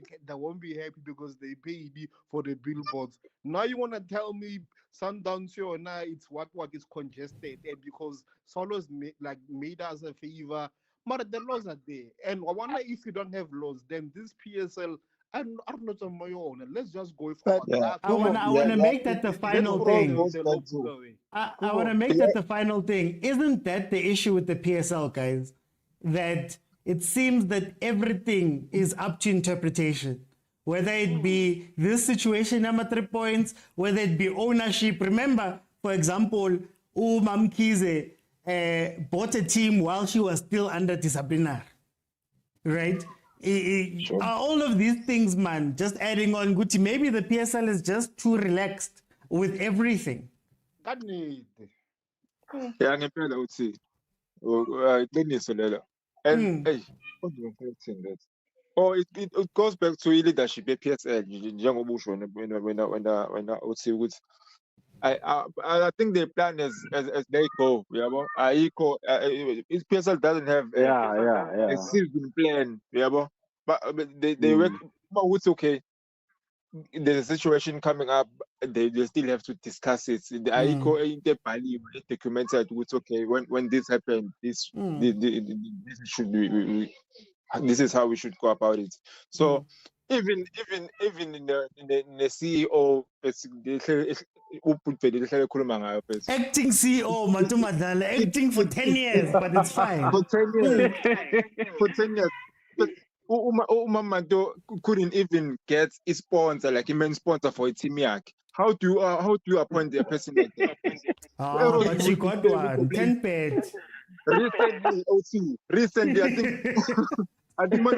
I: happy because they paid for the billboards. Now you wanna tell me Sundowns now it's what is congested and because Solos made us a favor. But the laws are there, and I wonder if you don't have laws, then this PSL and Arnold Moyona. Let's just go for
J: Yeah.
B: I wanna make that the final thing. I want to make that the final thing. Isn't that the issue with the PSL, guys? That it seems that everything is up to interpretation. Whether it be this situation, number 3 points, whether it be ownership. Remember, for example, Mam Kize bought a team while she was still under disciplinary, right? All of these things, man, just adding on, Gucci, maybe the PSL is just too relaxed with everything.
J: Yeah, ngempela uthi iqiniso lelo. And hey, what do you think that? Oh, it goes back to leadership PSL njengoba usho wena uthi ukuthi I think the plan as they go, yabo. PSL doesn't have a season plan, yabo. But they work. But it's okay. There's a situation coming up. They still have to discuss it. The documented. It's okay when this happened. This should be. This is how we should go about it. So even in the CEO,
B: acting CEO, Matumadala, acting for 10 years, but it's fine.
J: For 10 years. For 10 years. But Umamando couldn't even get a sponsor, like a main sponsor for a team. How do you appoint a person like that?
B: But she got one, 10 paid.
J: Recently, I think they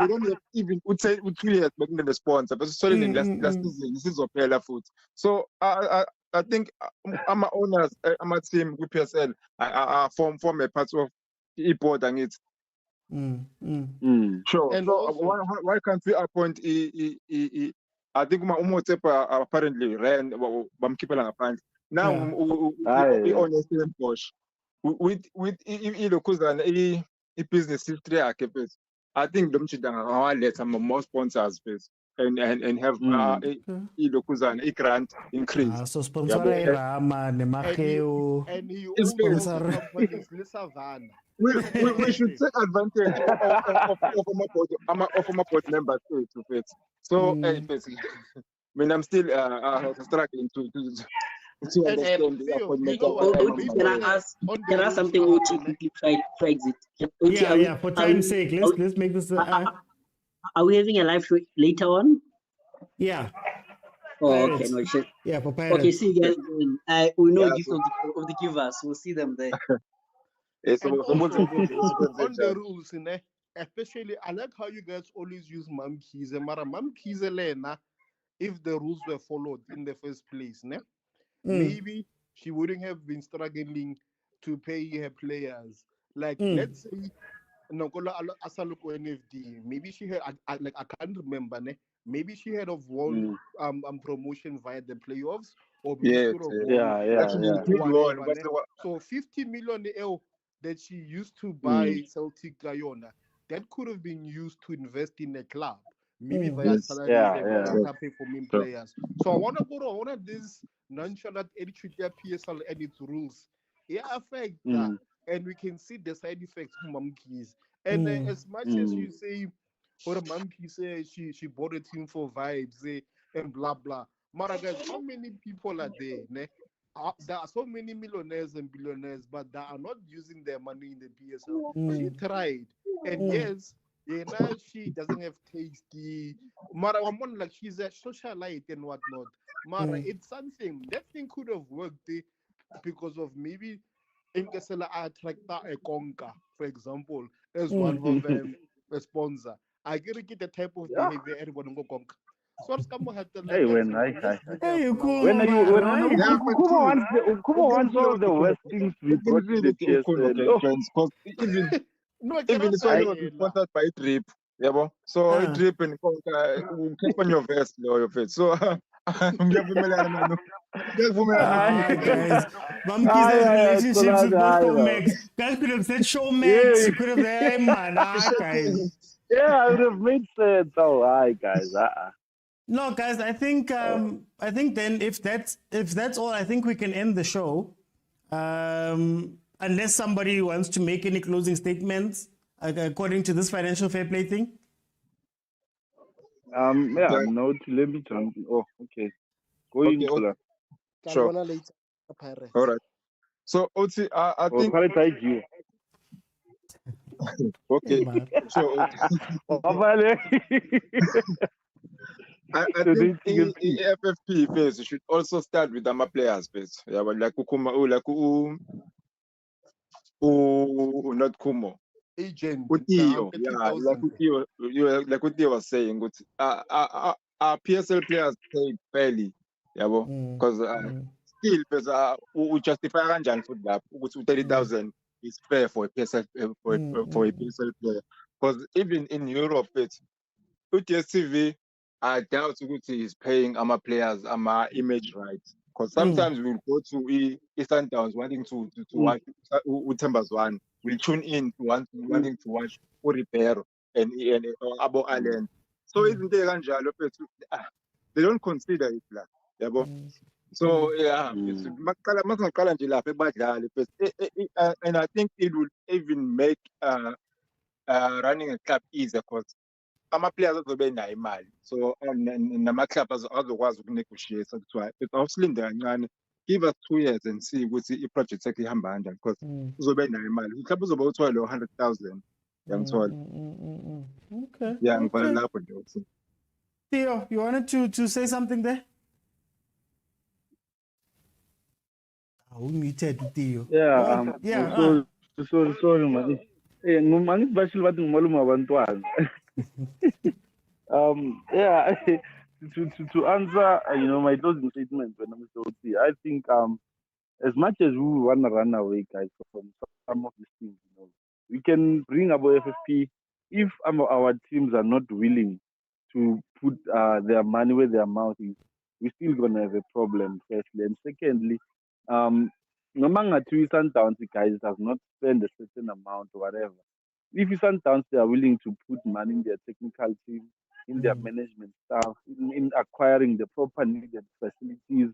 J: don't have even 2 years making the sponsor, but it's only last season. This is Opela Food. So I think I'm a owners, I'm a team with PSL. I form a part of the board and it. Sure. And so why can't we appoint I think Umotepa apparently ran Bamkipelang appoint. Now we own the same push. With a business history, I think let some more sponsors and have a grant increase.
B: So sponsor Rama, Nemacheo,
I: and he also companies Savannah.
J: We should take advantage of my board members to fit. So I'm still struggling to understand the appointment.
A: Can I ask something which you quickly try exit?
B: Yeah, for time's sake, let's make this.
A: Are we having a live show later on?
B: Yeah.
A: Oh, okay, no shit.
B: Yeah, for Pirates.
A: Okay, see you guys then. We know gifts of the givers. We'll see them there.
I: On the rules, especially, I like how you guys always use Mam Kize. Mara Mam Kize Lena, if the rules were followed in the first place, maybe she wouldn't have been struggling to pay her players. Like, let's say, Nokola Asaluko NFD, maybe she had, I can't remember, maybe she had of won promotion via the playoffs, or so 50 million that she used to buy Celtic Guyana, that could have been used to invest in a club, maybe via salaries pay for main players. So I want to go to one of these nonchalant attitude PSL and its rules. Affect that, and we can see the side effects of Mamkis. And as much as you say, or Mamki say she bought a team for vibes and blah blah. Mara guys, how many people are there? There are so many millionaires and billionaires, but they are not using their money in the PSL. She tried, and yes, she doesn't have tasty. Mara, I'm like she's a socialite and whatnot. Mara, it's something that thing could have worked because of maybe Inkesela attracta a conca, for example, as one of them a sponsor. I get the type of behavior everyone go conca.
H: Hey, when Kuba wants all of the worst things we brought to the PSL.
J: Even the soil was sponsored by Drip. Yeah, so Drip and keep on your vest or your face. So
B: guys, Mamki's relationships with both Max. Guys could have said show Max. You could have said, hey man, guys.
H: Yeah, I would have made sense. Oh, hi guys.
B: No, guys, I think then if that's all, I think we can end the show. Unless somebody wants to make any closing statements according to this financial fair play thing.
H: No, let me jump. Oh, okay. Go in, Tula.
J: Sure.
L: Later, Pirates.
J: All right. So, Oti, I think.
H: You.
J: Okay. Sure. I think FFP phase should also start with our players phase. Yeah, but like Ukuma, not Kumo.
I: Agent.
J: Utio, yeah, like Utio was saying, our PSL players pay fairly, yeah, because still, because we justify Ranjan for that, which 30,000 is fair for a PSL for a PSL player, because even in Europe, it's UTSCV. I doubt Uguti is paying our players our image rights. Because sometimes we'll go to Eastern Towns wanting to watch Utembers one. We'll tune in to wanting to watch Repair and Abo Island. So isn't there they don't consider it like so yeah, it's and I think it would even make running a club easier because ama-players azobenayo imali so nama-club azokwazi ukunegotiate kuthiwa awusilinde kancane give us 2 years and see ukuthi i-project yakhe ihamba kanjani because uzobe nayo imali mhlawumbe uzobe uthola lo 100,000 yangithola
B: okay
J: yeah ngibhala lapho nje uthi
B: Theo, you wanted to say something there? Unmuted, Theo.
H: Yeah, sorry man. Ngumangithi bashilo bathi ngumalume wabantwana. Yeah, to answer, my closing statement when I'm so I think as much as we want to run away, guys, from some of these things, we can bring about FFP if our teams are not willing to put their money where their mouth is. We're still gonna have a problem, firstly, and secondly, Nomanga to Sundowns, guys, does not spend a certain amount or whatever. If Sundowns, they are willing to put money in their technical team, in their management staff, in acquiring the proper needed facilities,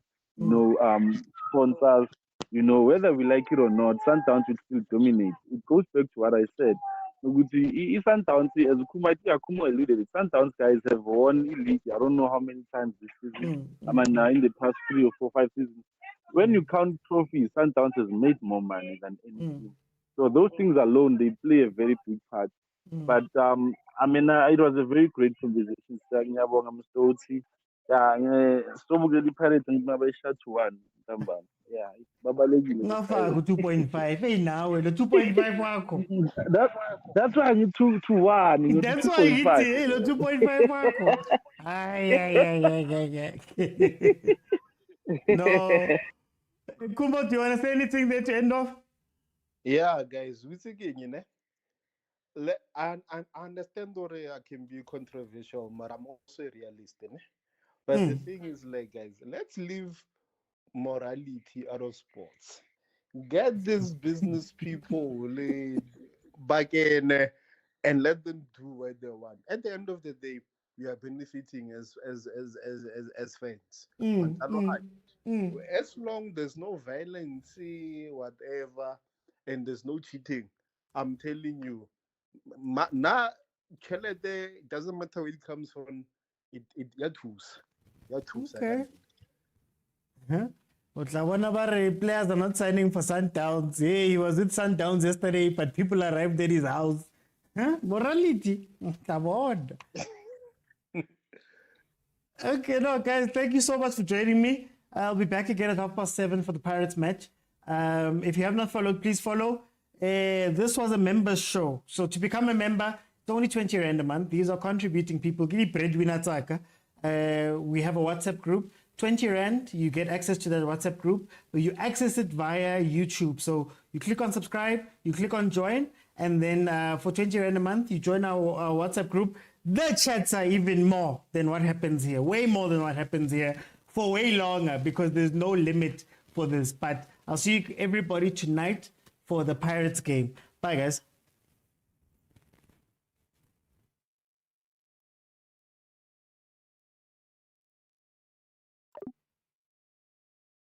H: sponsors, whether we like it or not, Sundowns will still dominate. It goes back to what I said. Sundowns, as Akumo alluded, Sundowns guys have won league. I don't know how many times this season. In the past 3 or 4, 5 seasons. When you count trophies, Sundowns has made more money than any team. So those things alone, they play a very big part. But it was a very great conversation. Pirates and shot to 1. Yeah,
B: Ngafaka 2.5. Hey now, the 2.5 wako.
H: That's why I need 2 to 1.
B: That's why you did the 2.5 wako. No. Kumbo, do you want to say anything there to end off?
I: Yeah, guys, we're thinking, I understand that I can be controversial, but I'm also a realist. But the thing is, guys, let's leave morality out of sports. Get these business people back in and let them do what they want. At the end of the day, we are benefiting as fans. As long there's no violence, whatever, and there's no cheating, I'm telling you, it doesn't matter where it comes from. It
B: okay. Players are not signing for Sundowns. Hey, he was with Sundowns yesterday, but people arrived at his house. Morality. Come on. Okay, no, guys, thank you so much for joining me. I'll be back again at 7:30 for the Pirates match. If you have not followed, please follow. This was a members show. So to become a member, it's only 20 Rand a month. These are contributing people. We have a WhatsApp group. 20 Rand, you get access to that WhatsApp group. You access it via YouTube. So you click on subscribe, you click on join, and then for 20 Rand a month, you join our WhatsApp group. The chats are even more than what happens here. Way more than what happens here. For way longer, because there's no limit for this. But I'll see everybody tonight for the Pirates game. Bye, guys.